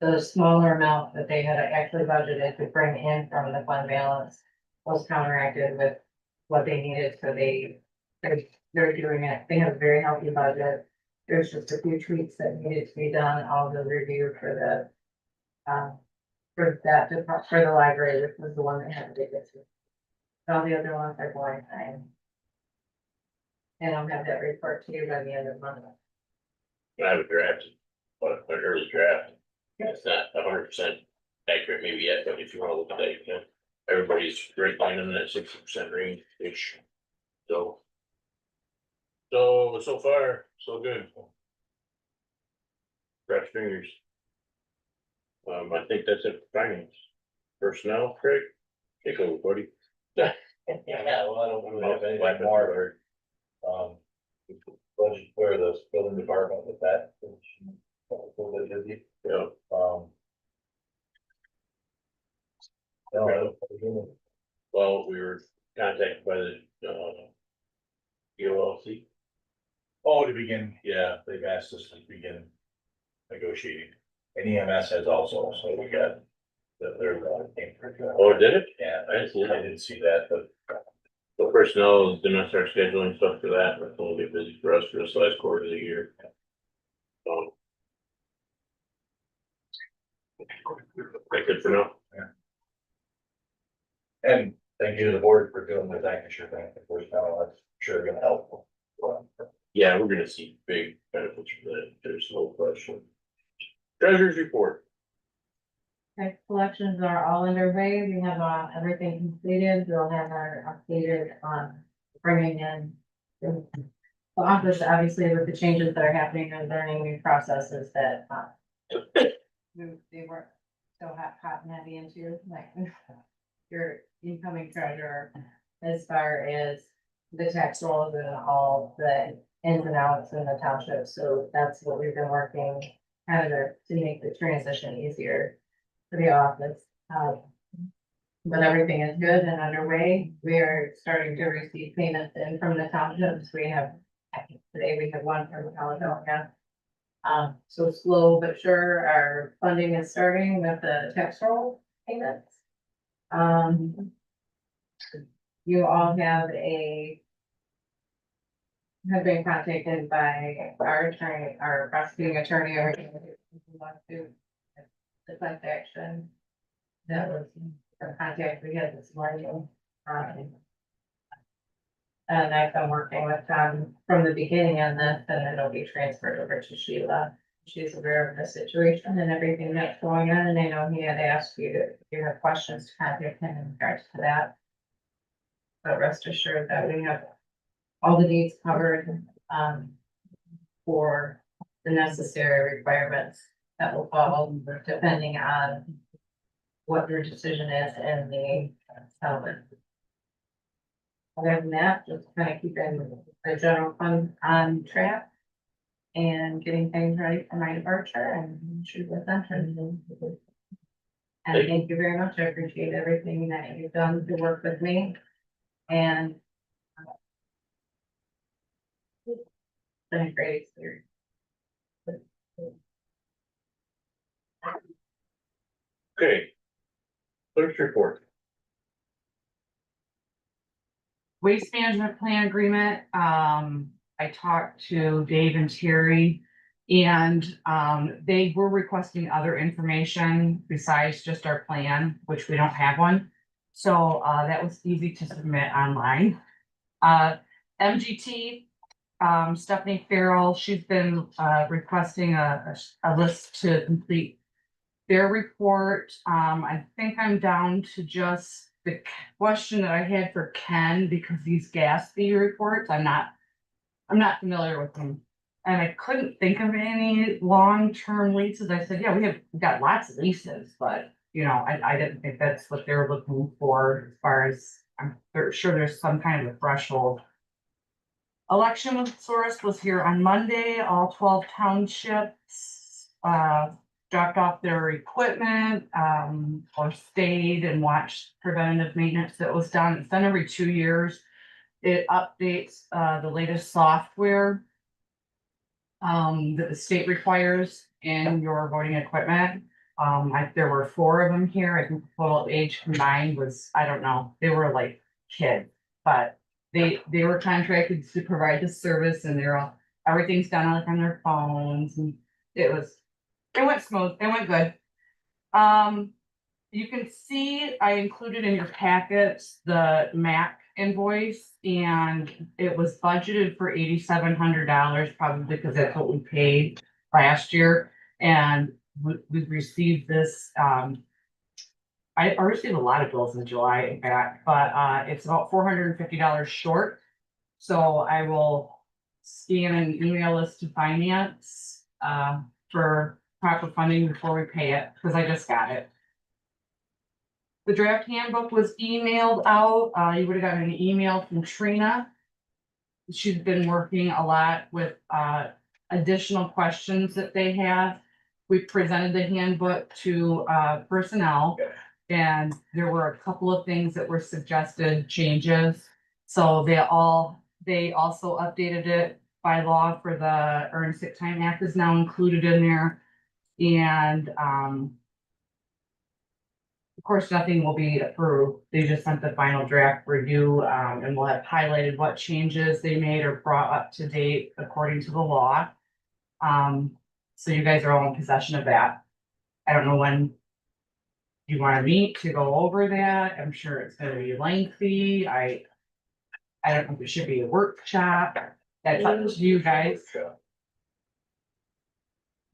the smaller amount that they had actually budgeted to bring in from the fund balance was counteracted with what they needed, so they're doing it, they have a very healthy budget. There's just a few tweaks that needed to be done, all the review for for the library, which was the one that had the biggest. All the other ones are going fine. And I'll have that report to you by the end of the month. I have a draft, but an early draft. It's not 100% accurate maybe yet, but if you wanna look at that, you can. Everybody's right line in that 60% range-ish. So far, so good. Cross fingers. I think that's it for finance. Personnel, Craig, take over, buddy. Yeah, well, I don't really have anything more, or, budget for the building department with that. Yeah. Well, we were contacted by the, ULC. Oh, to begin, yeah, they've asked us to begin negotiating, and EMS has also, so we got. They're, Oh, did it? yeah, I didn't see I that. didn't see that, but The personnel is gonna start scheduling stuff for that, but it's gonna be busy for us for this last quarter of the year. That's it for now. and thank you to the board for doing the thank you sure thing, of course, now that's sure gonna help. Yeah, we're gonna see big benefits from that, there's no question. Treasurer's report. Okay, collections are all underway. We have, everything completed. We'll have our updated on bringing in the office, obviously with the changes that are happening and learning new processes that, they weren't so hot and heavy into, like your incoming treasurer, as far as the tax rolls and all the ins and outs in the township. So that's what we've been working kind of to make the transition easier for the office. But everything is good and underway. We are starting to receive payments in from the townships. We have, today we have one from Caledonia. So slow but sure, our funding is starting with the tax roll payments. You all have been contacted by our attorney, our prosecuting attorney, or who wants to the class action. That was the contact we had this morning. And I've been working with them from the beginning on this, and it'll be transferred over to Sheila She's aware of the situation and everything that's going on, and I know he had asked you to, if you have questions, to contact him in regards to that. But rest assured that we have all the needs covered, for the necessary requirements that will follow, depending on what your decision is in the settlement. Other than that, just kind of keeping the general fund on track and getting things ready for my departure and shoot with that. And thank you very much. I appreciate everything that you've done to work with me. And it's been a great experience. Okay. Clerk's report. Waste management plan agreement, I talked to Dave and Terry. And, they were requesting other information besides just our plan, which we don't have one. So, that was easy to submit online. MGT, Stephanie Farrell, she's been, requesting a list to complete their report. I think I'm down to just the question that I had for Ken, because these gas fee reports, I'm not familiar with them. And I couldn't think of any long-term leases. I said, yeah, we've got lots of leases, but you know, I didn't think that's what they were looking for as far as, I'm sure there's some kind of a threshold. Election Source was here on Monday, all 12 townships, dropped off their equipment, or stayed and watched preventative maintenance that was done. It's done every 2 years. It updates, the latest software that the state requires in your voting equipment. There were 4 of them here. I think the total age combined was, I don't know, they were like kids, but they were contracted to provide the service, and everything's done like on their phones, and it went smooth, it went good. You can see I included in your packets the MAC invoice, and it was budgeted for $8,700, probably because that's what we paid last year. And we've received this, I received a lot of bills in July, in fact, but it's about $450 short. So I will scan and email this to finance for proper funding before we pay it, because I just got it. The draft handbook was emailed out. You would have gotten an email from Trina. She's been working a lot with additional questions that they have. We presented the handbook to personnel, and there were a couple of things that were suggested changes. So they also updated it by law for the Earned Sick Time Act is now included in there. And of course, nothing will be approved. They just sent the final draft review, and we'll have highlighted what changes they made or brought up to date according to the law. So you guys are all in possession of that. I don't know when you want to meet to go over that. I'm sure it's gonna be lengthy. I don't know if it should be a workshop. That's up to you guys.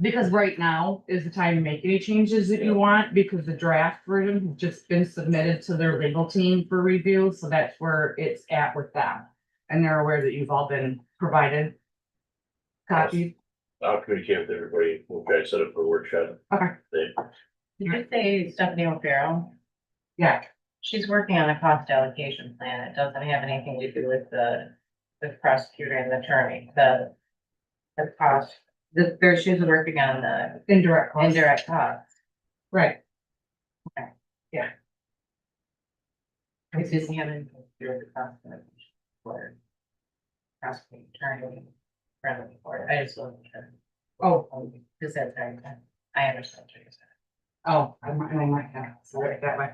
Because right now is the time to make any changes that you want, because the draft version has just been submitted to their legal team for review, so that's where it's at with them. And they're aware that you've all been provided copies. I'll communicate with everybody. We'll try to set up for a workshop. Okay. Did you say Stephanie O'Farrell? Yeah, She's working on a cost allocation plan. It doesn't have anything to do with the prosecutor and the attorney, the cost. She's working on the indirect costs. indirect costs. Right. This isn't having to do with the cost allocation for prosecuting attorney. Friendly for it. I just wasn't sure. Oh, Because that's very, I understand what you're saying. oh, I might have, sorry, that way.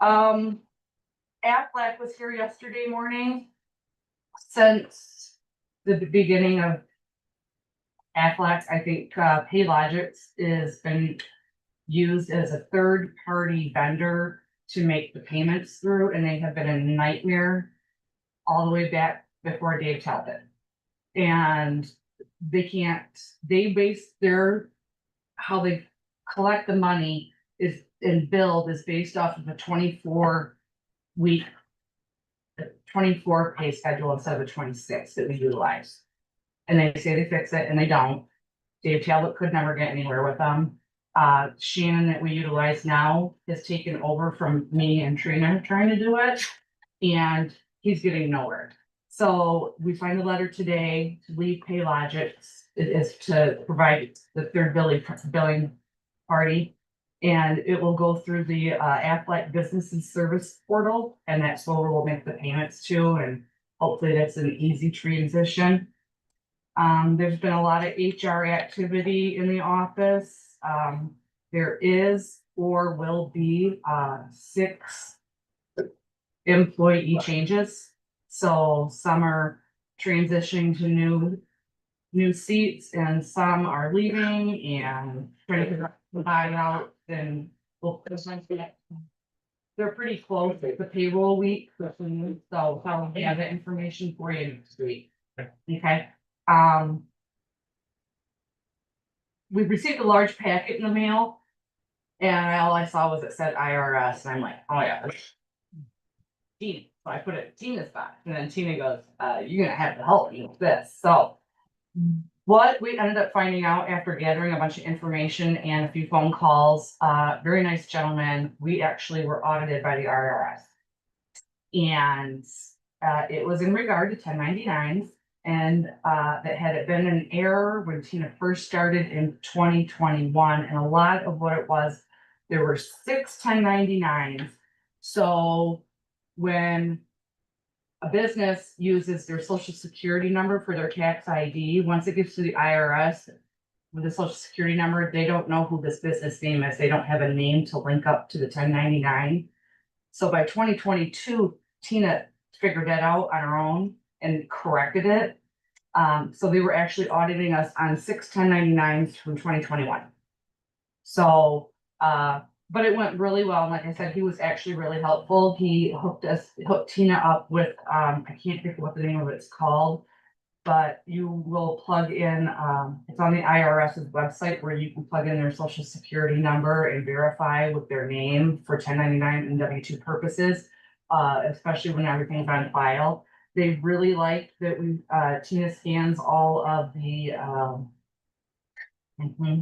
Aflac was here yesterday morning. Since the beginning of Aflac, I think, Paylogix has been used as a third-party vendor to make the payments through, and they have been a nightmare all the way back before Dave Talbot. And they can't, they base their, how they collect the money is, and build is based off of a 24-week. 24 pay schedule instead of a 26 that we utilize. And they say they fix it and they don't. Dave Talbot could never get anywhere with them. Shannon that we utilize now has taken over from me and Trina trying to do it. And he's getting nowhere. So we signed a letter today to leave Paylogix. It is to provide the third billing party. And it will go through the Aflac Business and Service Portal, and that's where we'll make the payments to, and hopefully that's an easy transition. There's been a lot of HR activity in the office. There is or will be 6 employee changes. So some are transitioning to new seats and some are leaving and trying to figure out the buyout, and they're pretty close. It's the payroll week, so I'll have that information for you next week. Okay. We received a large packet in the mail and all I saw was it said IRS and I'm like, oh yeah. Tina. So I put it in Tina's box and then Tina goes, you're gonna have to help me with this. So what we ended up finding out after gathering a bunch of information and a few phone calls, very nice gentleman, we actually were audited by the IRS. And it was in regard to 1099s. And that had it been an error when Tina first started in 2021, and a lot of what it was, there were 6 1099s. So when a business uses their social security number for their tax ID, once it gets to the IRS with the social security number, they don't know who this business name is. They don't have a name to link up to the 1099. So by 2022, Tina figured that out on her own and corrected it. So they were actually auditing us on 6 1099s from 2021. So, but it went really well. Like I said, he was actually really helpful. He hooked Tina up with, I can't think of what the name of it's called, but you will plug in, it's on the IRS's website where you can plug in their social security number and verify with their name for 1099 and W-2 purposes, especially when everything's on file. They really like that we, Tina scans all of the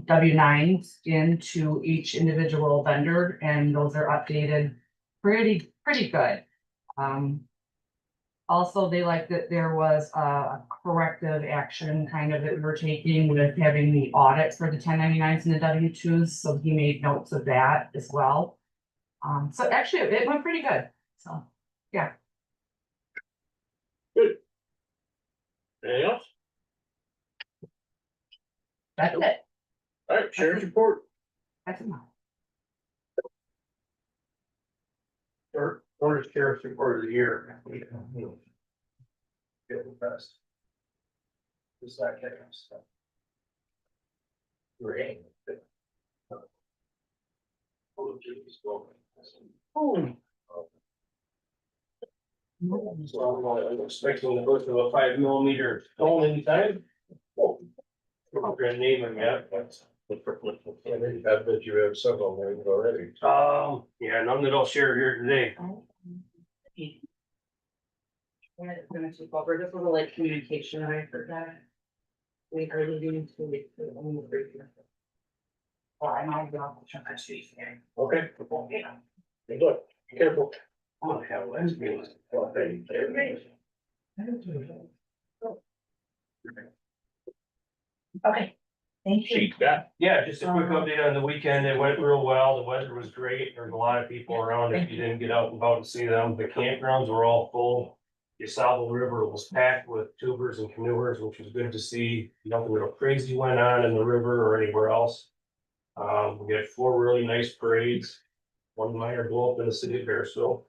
W-9s into each individual vendor, and those are updated pretty good. Also, they like that there was a corrective action kind of that we were taking with having the audit for the 1099s and the W-2s, so he made notes of that as well. So actually, it went pretty good, so, yeah. Anything else? That's it. All right, sheriff's report. That's enough. Or sheriff's report of the year. Get the best. Just that kind of stuff. Great. So I'm expecting to go to a 5mm stone anytime. I'm gonna name them yet, but. I bet you have several names already. Yeah, none that I'll share here today. Yeah, it's gonna take over, just a little like communication, I forgot. We are leaving 2 weeks. Well, I might be off the truck, Okay. yeah. Good luck. Be careful. I'm gonna have last meeting. Okay, thank you. She's got. Yeah, just a quick update on the weekend. It went real well. The weather was great. There's a lot of people around. If you didn't get out and about and see them, the campgrounds were all full. DeSable River was packed with tubers and canoers, which was good to see. Nothing real crazy went on in the river or anywhere else. We had 4 really nice parades. 1 minor blow up in the city of Bearsville.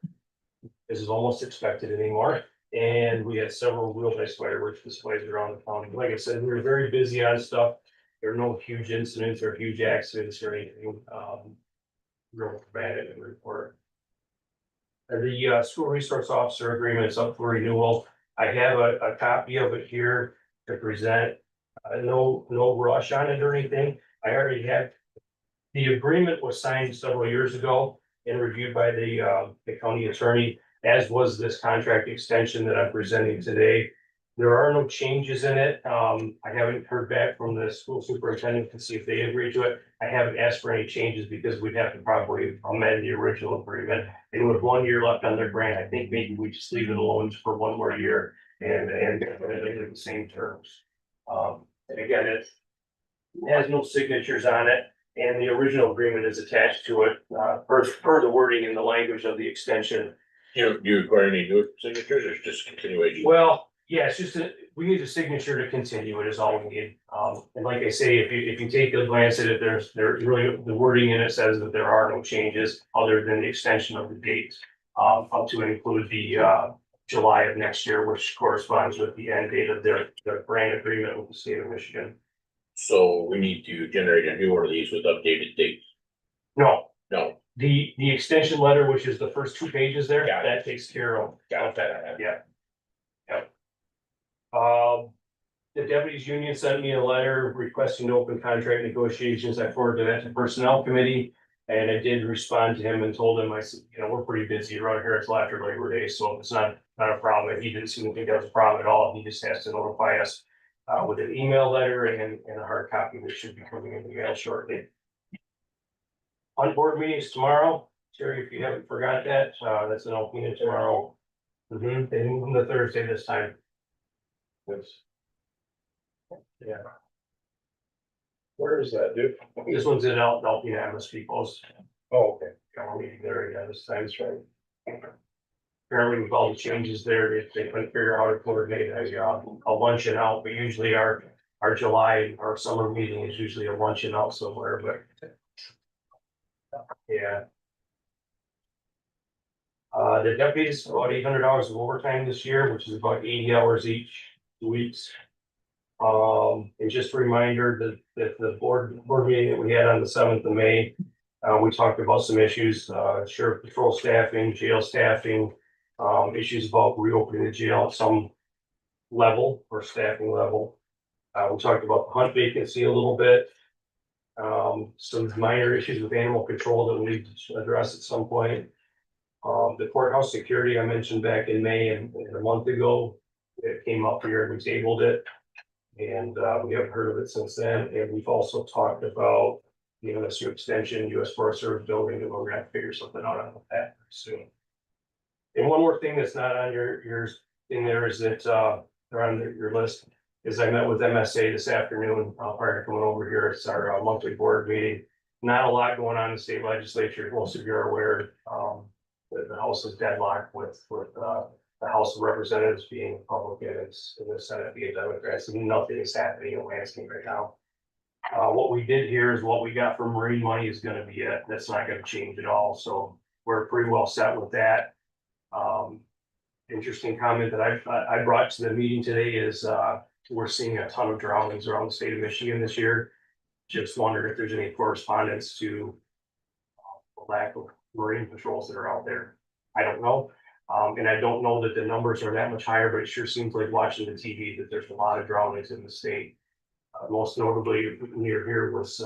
This is almost expected anymore. And we had several real nice fireworks displays around the county. Like I said, we were very busy on stuff. There are no huge incidents or huge accidents or anything. Real bad in the report. The school resource officer agreement is up for renewal. I have a copy of it here to present. No rush on it or anything. I already had. The agreement was signed several years ago and reviewed by the county attorney, as was this contract extension that I'm presenting today. There are no changes in it. I haven't heard back from the school superintendent to see if they agree to it. I haven't asked for any changes because we'd have to probably amend the original agreement. And with 1 year left on their grant, I think maybe we just leave it alone for 1 more year and the same terms. And again, it has no signatures on it, and the original agreement is attached to it, per the wording and the language of the extension. Do you require any new signatures or just continuation? Well, yeah, it's just we need a signature to continue it is all we need. And like I say, if you take a glance at it, there's really, the wording in it says that there are no changes other than the extension of the date. Up to include the July of next year, which corresponds with the end date of their grant agreement with the state of Michigan. So we need to generate a new one of these with updated dates. No, No, the extension letter, which is the first 2 pages there, Got it. that takes care of got that. that. Yeah. Yep. The deputies union sent me a letter requesting to open contract negotiations. I forwarded that to personnel committee. And I did respond to him and told him, I said, we're pretty busy around here until after Labor Day, so it's not a problem. He didn't seem to think that was a problem at all. He just has to notify us with an email letter and a hard copy that should be coming in the mail shortly. On board meetings tomorrow, Terry, if you haven't forgot that, that's an opening tomorrow. They moved them to Thursday this time. Yes. Yeah, Where is that, dude? this one's in Alpena, Amherst Post. Oh, okay. Got a meeting there, yeah, this time, that's right. Apparently with all the changes there, they couldn't figure out how to coordinate a luncheon out, but usually our July, our summer meeting is usually a luncheon out somewhere, but. Yeah. The deputies, about $800 of overtime this year, which is about 80 hours each, 2 weeks. And just a reminder that the board meeting that we had on the 7th of May, we talked about some issues, sheriff patrol staffing, jail staffing, issues about reopening the jail at some level or staffing level. We talked about the hunt vacancy a little bit. Some minor issues with animal control that we need to address at some point. The courthouse security I mentioned back in May and a month ago, it came up here and we tabled it. And we haven't heard of it since then. And we've also talked about the MSU extension, US Forest Service building, and we're gonna have to figure something out on that soon. And one more thing that's not on your thing there is that they're on your list, is I met with MSA this afternoon, prior to coming over here. It's our monthly board meeting. Not a lot going on in the state legislature, most of you are aware, the House is deadlocked with the House of Representatives being Republican and the Senate being Democrats, and nothing is happening in Lansing right now. What we did here is what we got from marine money is gonna be it. That's not gonna change at all, so we're pretty well set with that. Interesting comment that I brought to the meeting today is, we're seeing a ton of drownings around the state of Michigan this year. Just wondered if there's any correspondence to the lack of marine patrols that are out there. I don't know. And I don't know that the numbers are that much higher, but it sure seems like watching the TV that there's a lot of drownings in the state. Most notably near here was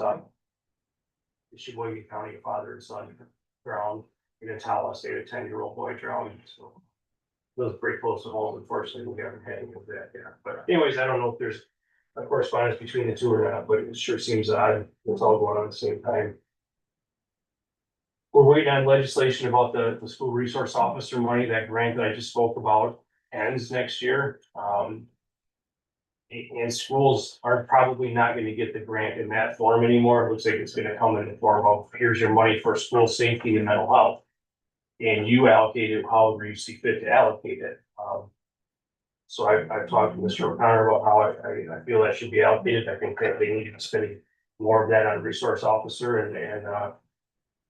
Sheboygan County, a father and son drowned. In Tawas, they had a 10-year-old boy drowned. So it was pretty close to home. Unfortunately, we haven't had any of that yet. But anyways, I don't know if there's a correspondence between the two or not, but it sure seems odd. It's all going on at the same time. We're waiting on legislation about the school resource officer money. That grant that I just spoke about ends next year. And schools are probably not going to get the grant in that form anymore. It looks like it's going to come in the form of, here's your money for school safety and mental health. And you allocate it however you see fit to allocate it. So I've talked to Mr. O'Connor about how I feel that should be allocated. I think that they need to be spending more of that on resource officer and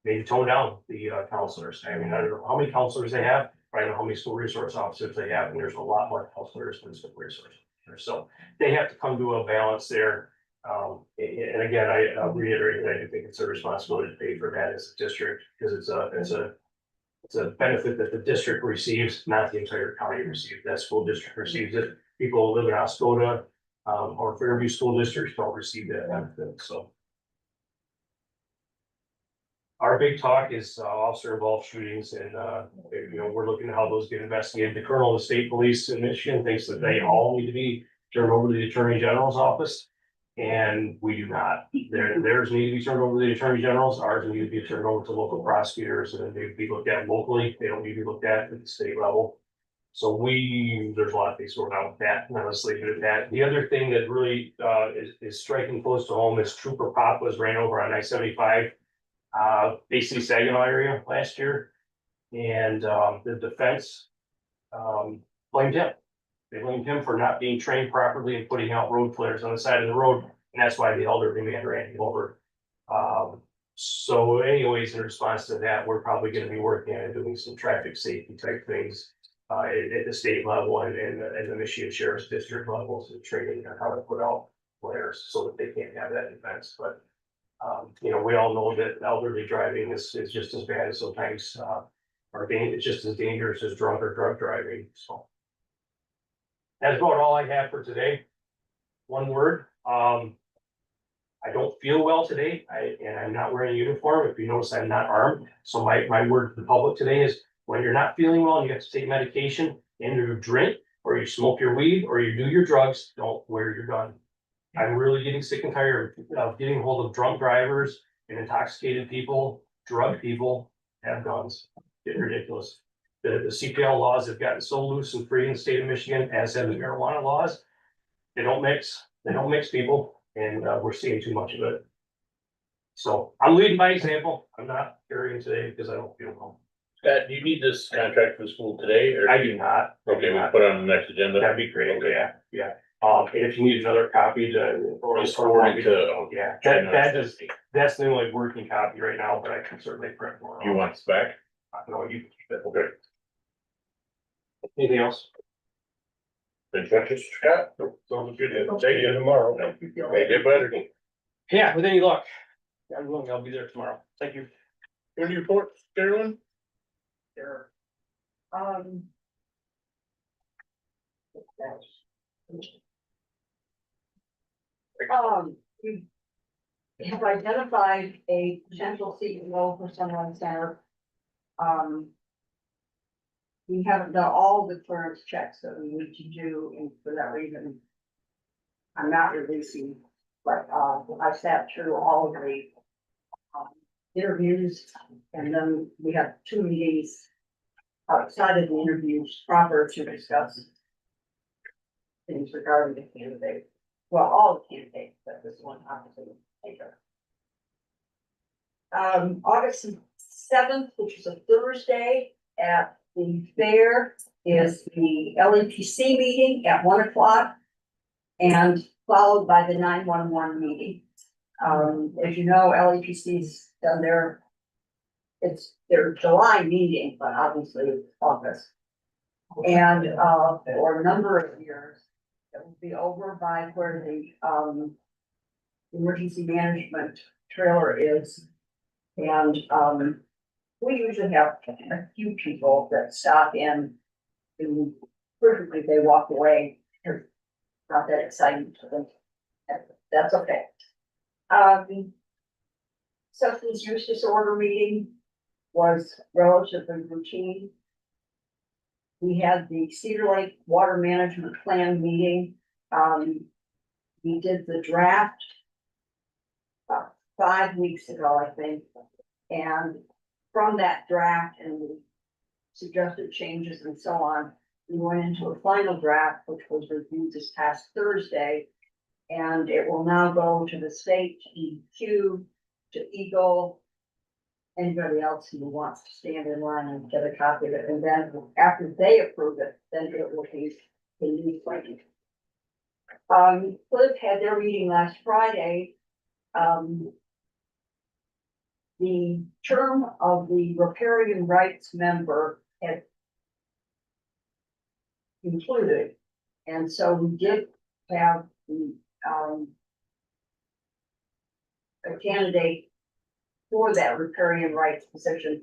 maybe tone down the counselors. I mean, I don't know how many counselors they have, but I know how many school resource officers they have, and there's a lot more counselors than school resource officers. So they have to come to a balance there. And again, I'll reiterate that I do think it's a responsibility to pay for that as a district, because it's a benefit that the district receives, not the entire county receives. That school district receives it. People who live in Oscoda, or Fairview school districts don't receive that benefit, so. Our big talk is officer involved shootings and, we're looking at how those get investigated. The colonel of the state police in Michigan thinks that they all need to be turned over to the attorney general's office. And we do not. Theirs need to be turned over to the attorney general's, ours need to be turned over to local prosecutors and they be looked at locally. They don't need to be looked at the state level. So there's a lot of things going on with that, and let's leave it at that. The other thing that really is striking close to home is Trooper Pop was ran over on I-75. Basically Saginaw area last year. And the defense blamed him. They blamed him for not being trained properly and putting out road flares on the side of the road. And that's why the elderly man ran him over. So anyways, in response to that, we're probably going to be working on doing some traffic safety type things at the state level and the Michigan Sheriff's District levels and training on how to put out flares so that they can't have that defense. But we all know that elderly driving is just as bad as sometimes, it's just as dangerous as drunk or drug driving, so. That's about all I have for today. One word, I don't feel well today, and I'm not wearing a uniform. If you notice, I'm not armed. So my word to the public today is, when you're not feeling well and you have to take medication and you drink, or you smoke your weed, or you do your drugs, don't wear your gun. I'm really getting sick and tired of getting hold of drunk drivers and intoxicated people, drug people have guns. Getting ridiculous. The CPL laws have gotten so loose and free in the state of Michigan, as have the marijuana laws. They don't mix people, and we're seeing too much of it. So I'm leading by example. I'm not carrying today because I don't feel well. Scott, do you need this contract for the school today, or? I do not. Okay, we'll put it on the next agenda. That'd be great. Okay. Yeah. And if you need another copy Just forward it to. yeah, that's the only working copy right now, but I can certainly print more. You want this back? No, you can keep it. Okay. Anything else? Thank you, Scott. Sounds good. See you tomorrow. May get better. Yeah, with any luck. God willing, I'll be there tomorrow. Thank you. When you report, Carolyn? Sure. We have identified a potential CEO for Sunrise Center. We haven't done all the clearance checks that we need to do, and for that reason, I'm not releasing, but, I sat through all of the interviews, and then we have 2 meetings outside of the interviews proper to discuss things regarding the candidate. Well, all the candidates, but this one obviously later. August 7th, which is a Thursday at the fair, is the LEPC meeting at 1 o'clock and followed by the 911 meeting. As you know, LEPC's done it's their July meeting, but obviously it's August. And, for a number of years, it will be over by where the, emergency management trailer is. And, we usually have a few people that stop in and frequently they walk away. It's not that exciting to them. That's okay. Substance use disorder meeting was relatively routine. We had the Cedar Lake Water Management Plan meeting. We did the draft 5 weeks ago, I think. And from that draft and the suggested changes and so on, we went into a final draft, which was reviewed this past Thursday. And it will now go to the state, to EQ, to Eagle, anybody else who wants to stand in line and get a copy of it. And then after they approve it, then it will be the new plan. Cliff had their meeting last Friday. The term of the riparian rights member had concluded. And so we did have the a candidate for that riparian rights position.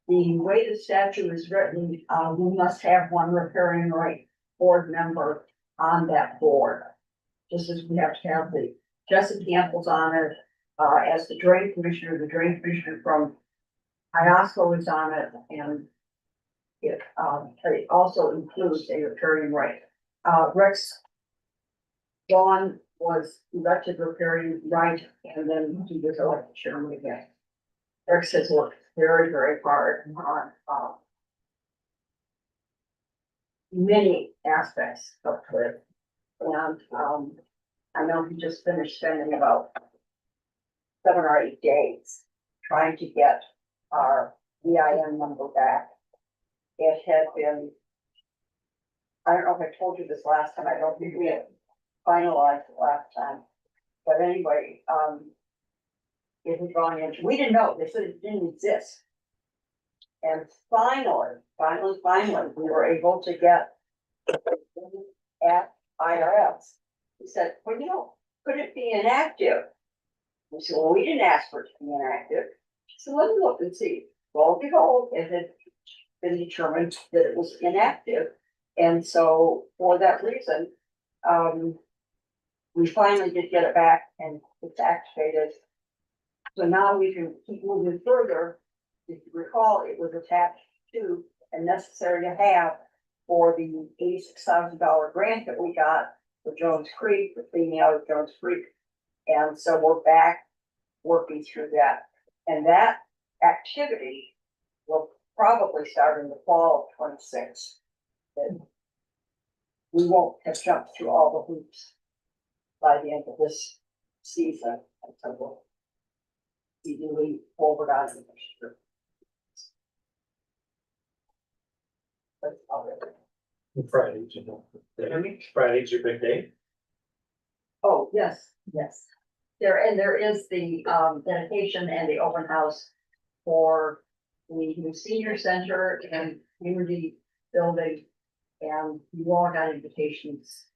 The way the statute is written, we must have one riparian right board member on that board. just as we have to have the, Jessica Campbell's on it, as the drain commissioner from Iosco is on it, and it also includes a riparian right. Rex Vaughn was elected riparian right, and then he was elected chairman again. Rex has worked very, very hard on, many aspects of it. And, I know he just finished spending about 7 or 8 days trying to get our EIN number back. It had been, I don't know if I told you this last time, I don't think we had finalized it last time. But anyway, it had gone into, we didn't know, they said it didn't exist. And finally, we were able to get at IRS. He said, well, you know, could it be inactive? We said, well, we didn't ask for it to be inactive. So let me look and see. Lo and behold, it had been determined that it was inactive. And so for that reason, we finally did get it back and it's activated. So now we can keep moving further. If you recall, it was attached to and necessary to have for the $86,000 grant that we got for Jones Creek, for cleaning out of Jones Creek. And so we're back working through that. And that activity will probably start in the fall of 26. And we won't have jumped through all the hoops by the end of this season. And so we'll be moving forward on the initiative. That's all right. Fridays, you know. Friday's your big day. Oh, yes, yes. There is the dedication and the open house for the new senior center and community building. And you all got invitations.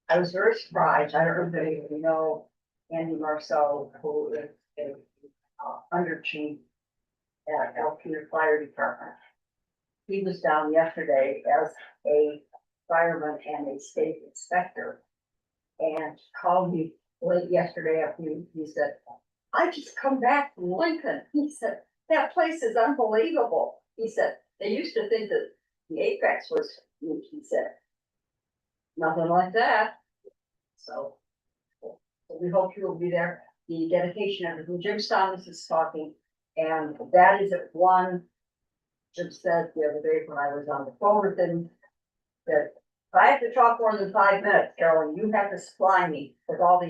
I was very surprised. I don't know if any of you know Andy Marceau, who is a under chief at Alpena Fire Department. He was down yesterday as a fireman and a state inspector. And called me late yesterday afternoon. He said, I just come back from Lincoln. He said, that place is unbelievable. He said, they used to think that the Apex was weak, he said. Nothing like that. So we hope you will be there. The dedication of who Jim Thomas is talking, and that is at 1. Jim said the other day when I was on the phone with him that if I have to talk more than 5 minutes, Carolyn, you have to supply me with all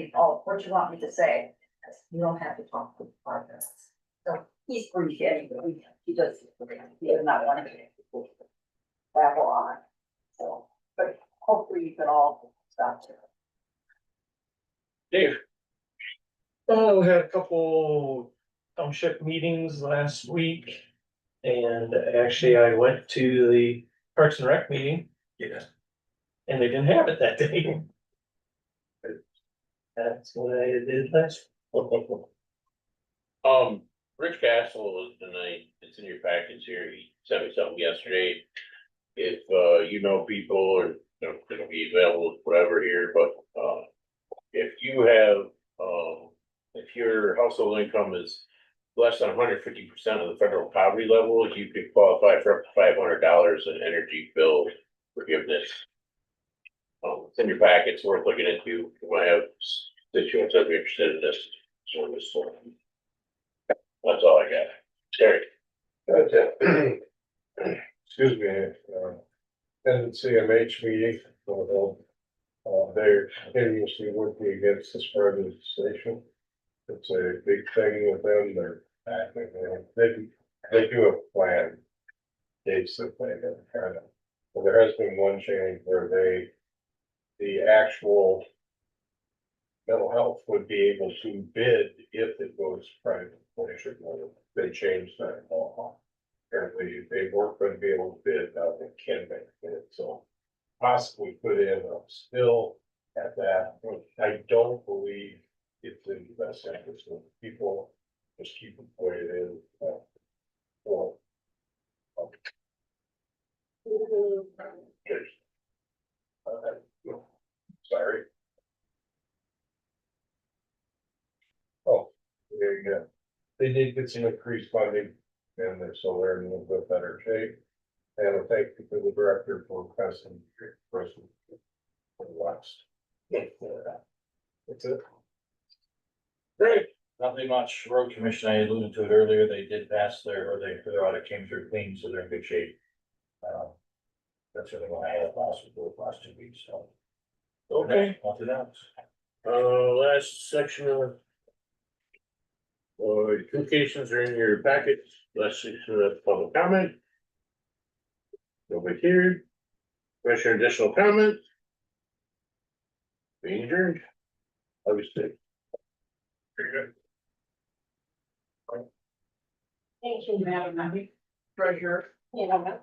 what you want me to say. You don't have to talk for 5 minutes. So he's brief anyway. He does not want to babble on. So, but hopefully you can all stop there. Dave, Oh, we had a couple township meetings last week. And actually I went to the Parks and Rec meeting. Yeah. And they didn't have it that day. That's what I did last. Rich Castle was tonight, it's in your package here, he sent me something yesterday. If, you know people or, you know, gonna be available, whatever here, but, if you have, if your household income is less than 150% of the federal poverty level, you could qualify for up to $500 in energy bill forgiveness. It's in your packet, it's worth looking into. You might have constituents that are interested in this service. So that's all I got. Terry. Excuse me, attended CMH meeting, they're continuously working against the spread of legislation. It's a big thing with them, they're acting, they do a plan. Dates that they kind of, but there has been one change where the actual mental health would be able to bid if it goes private. They changed that law. Apparently, they weren't going to be able to bid, now they can make it, so possibly put in a still at that. I don't believe it's in the best interest of people, just keep it the way it is. Or, they did get some increased funding and so they're in a little bit better shape. And I thank you to the director for passing person for the last. That's it. Great. Nothing much. Road commission, I alluded to it earlier, they did pass their audit came through clean, so they're in good shape. That's the only one I had last 2 weeks, so. Okay, On to that. last section of. Communications are in your packet, last section of public comment. Nobody here. Commissioner, additional comment? Being adjourned. Obviously. Very good. Thank you, Madam Treasurer. Yeah.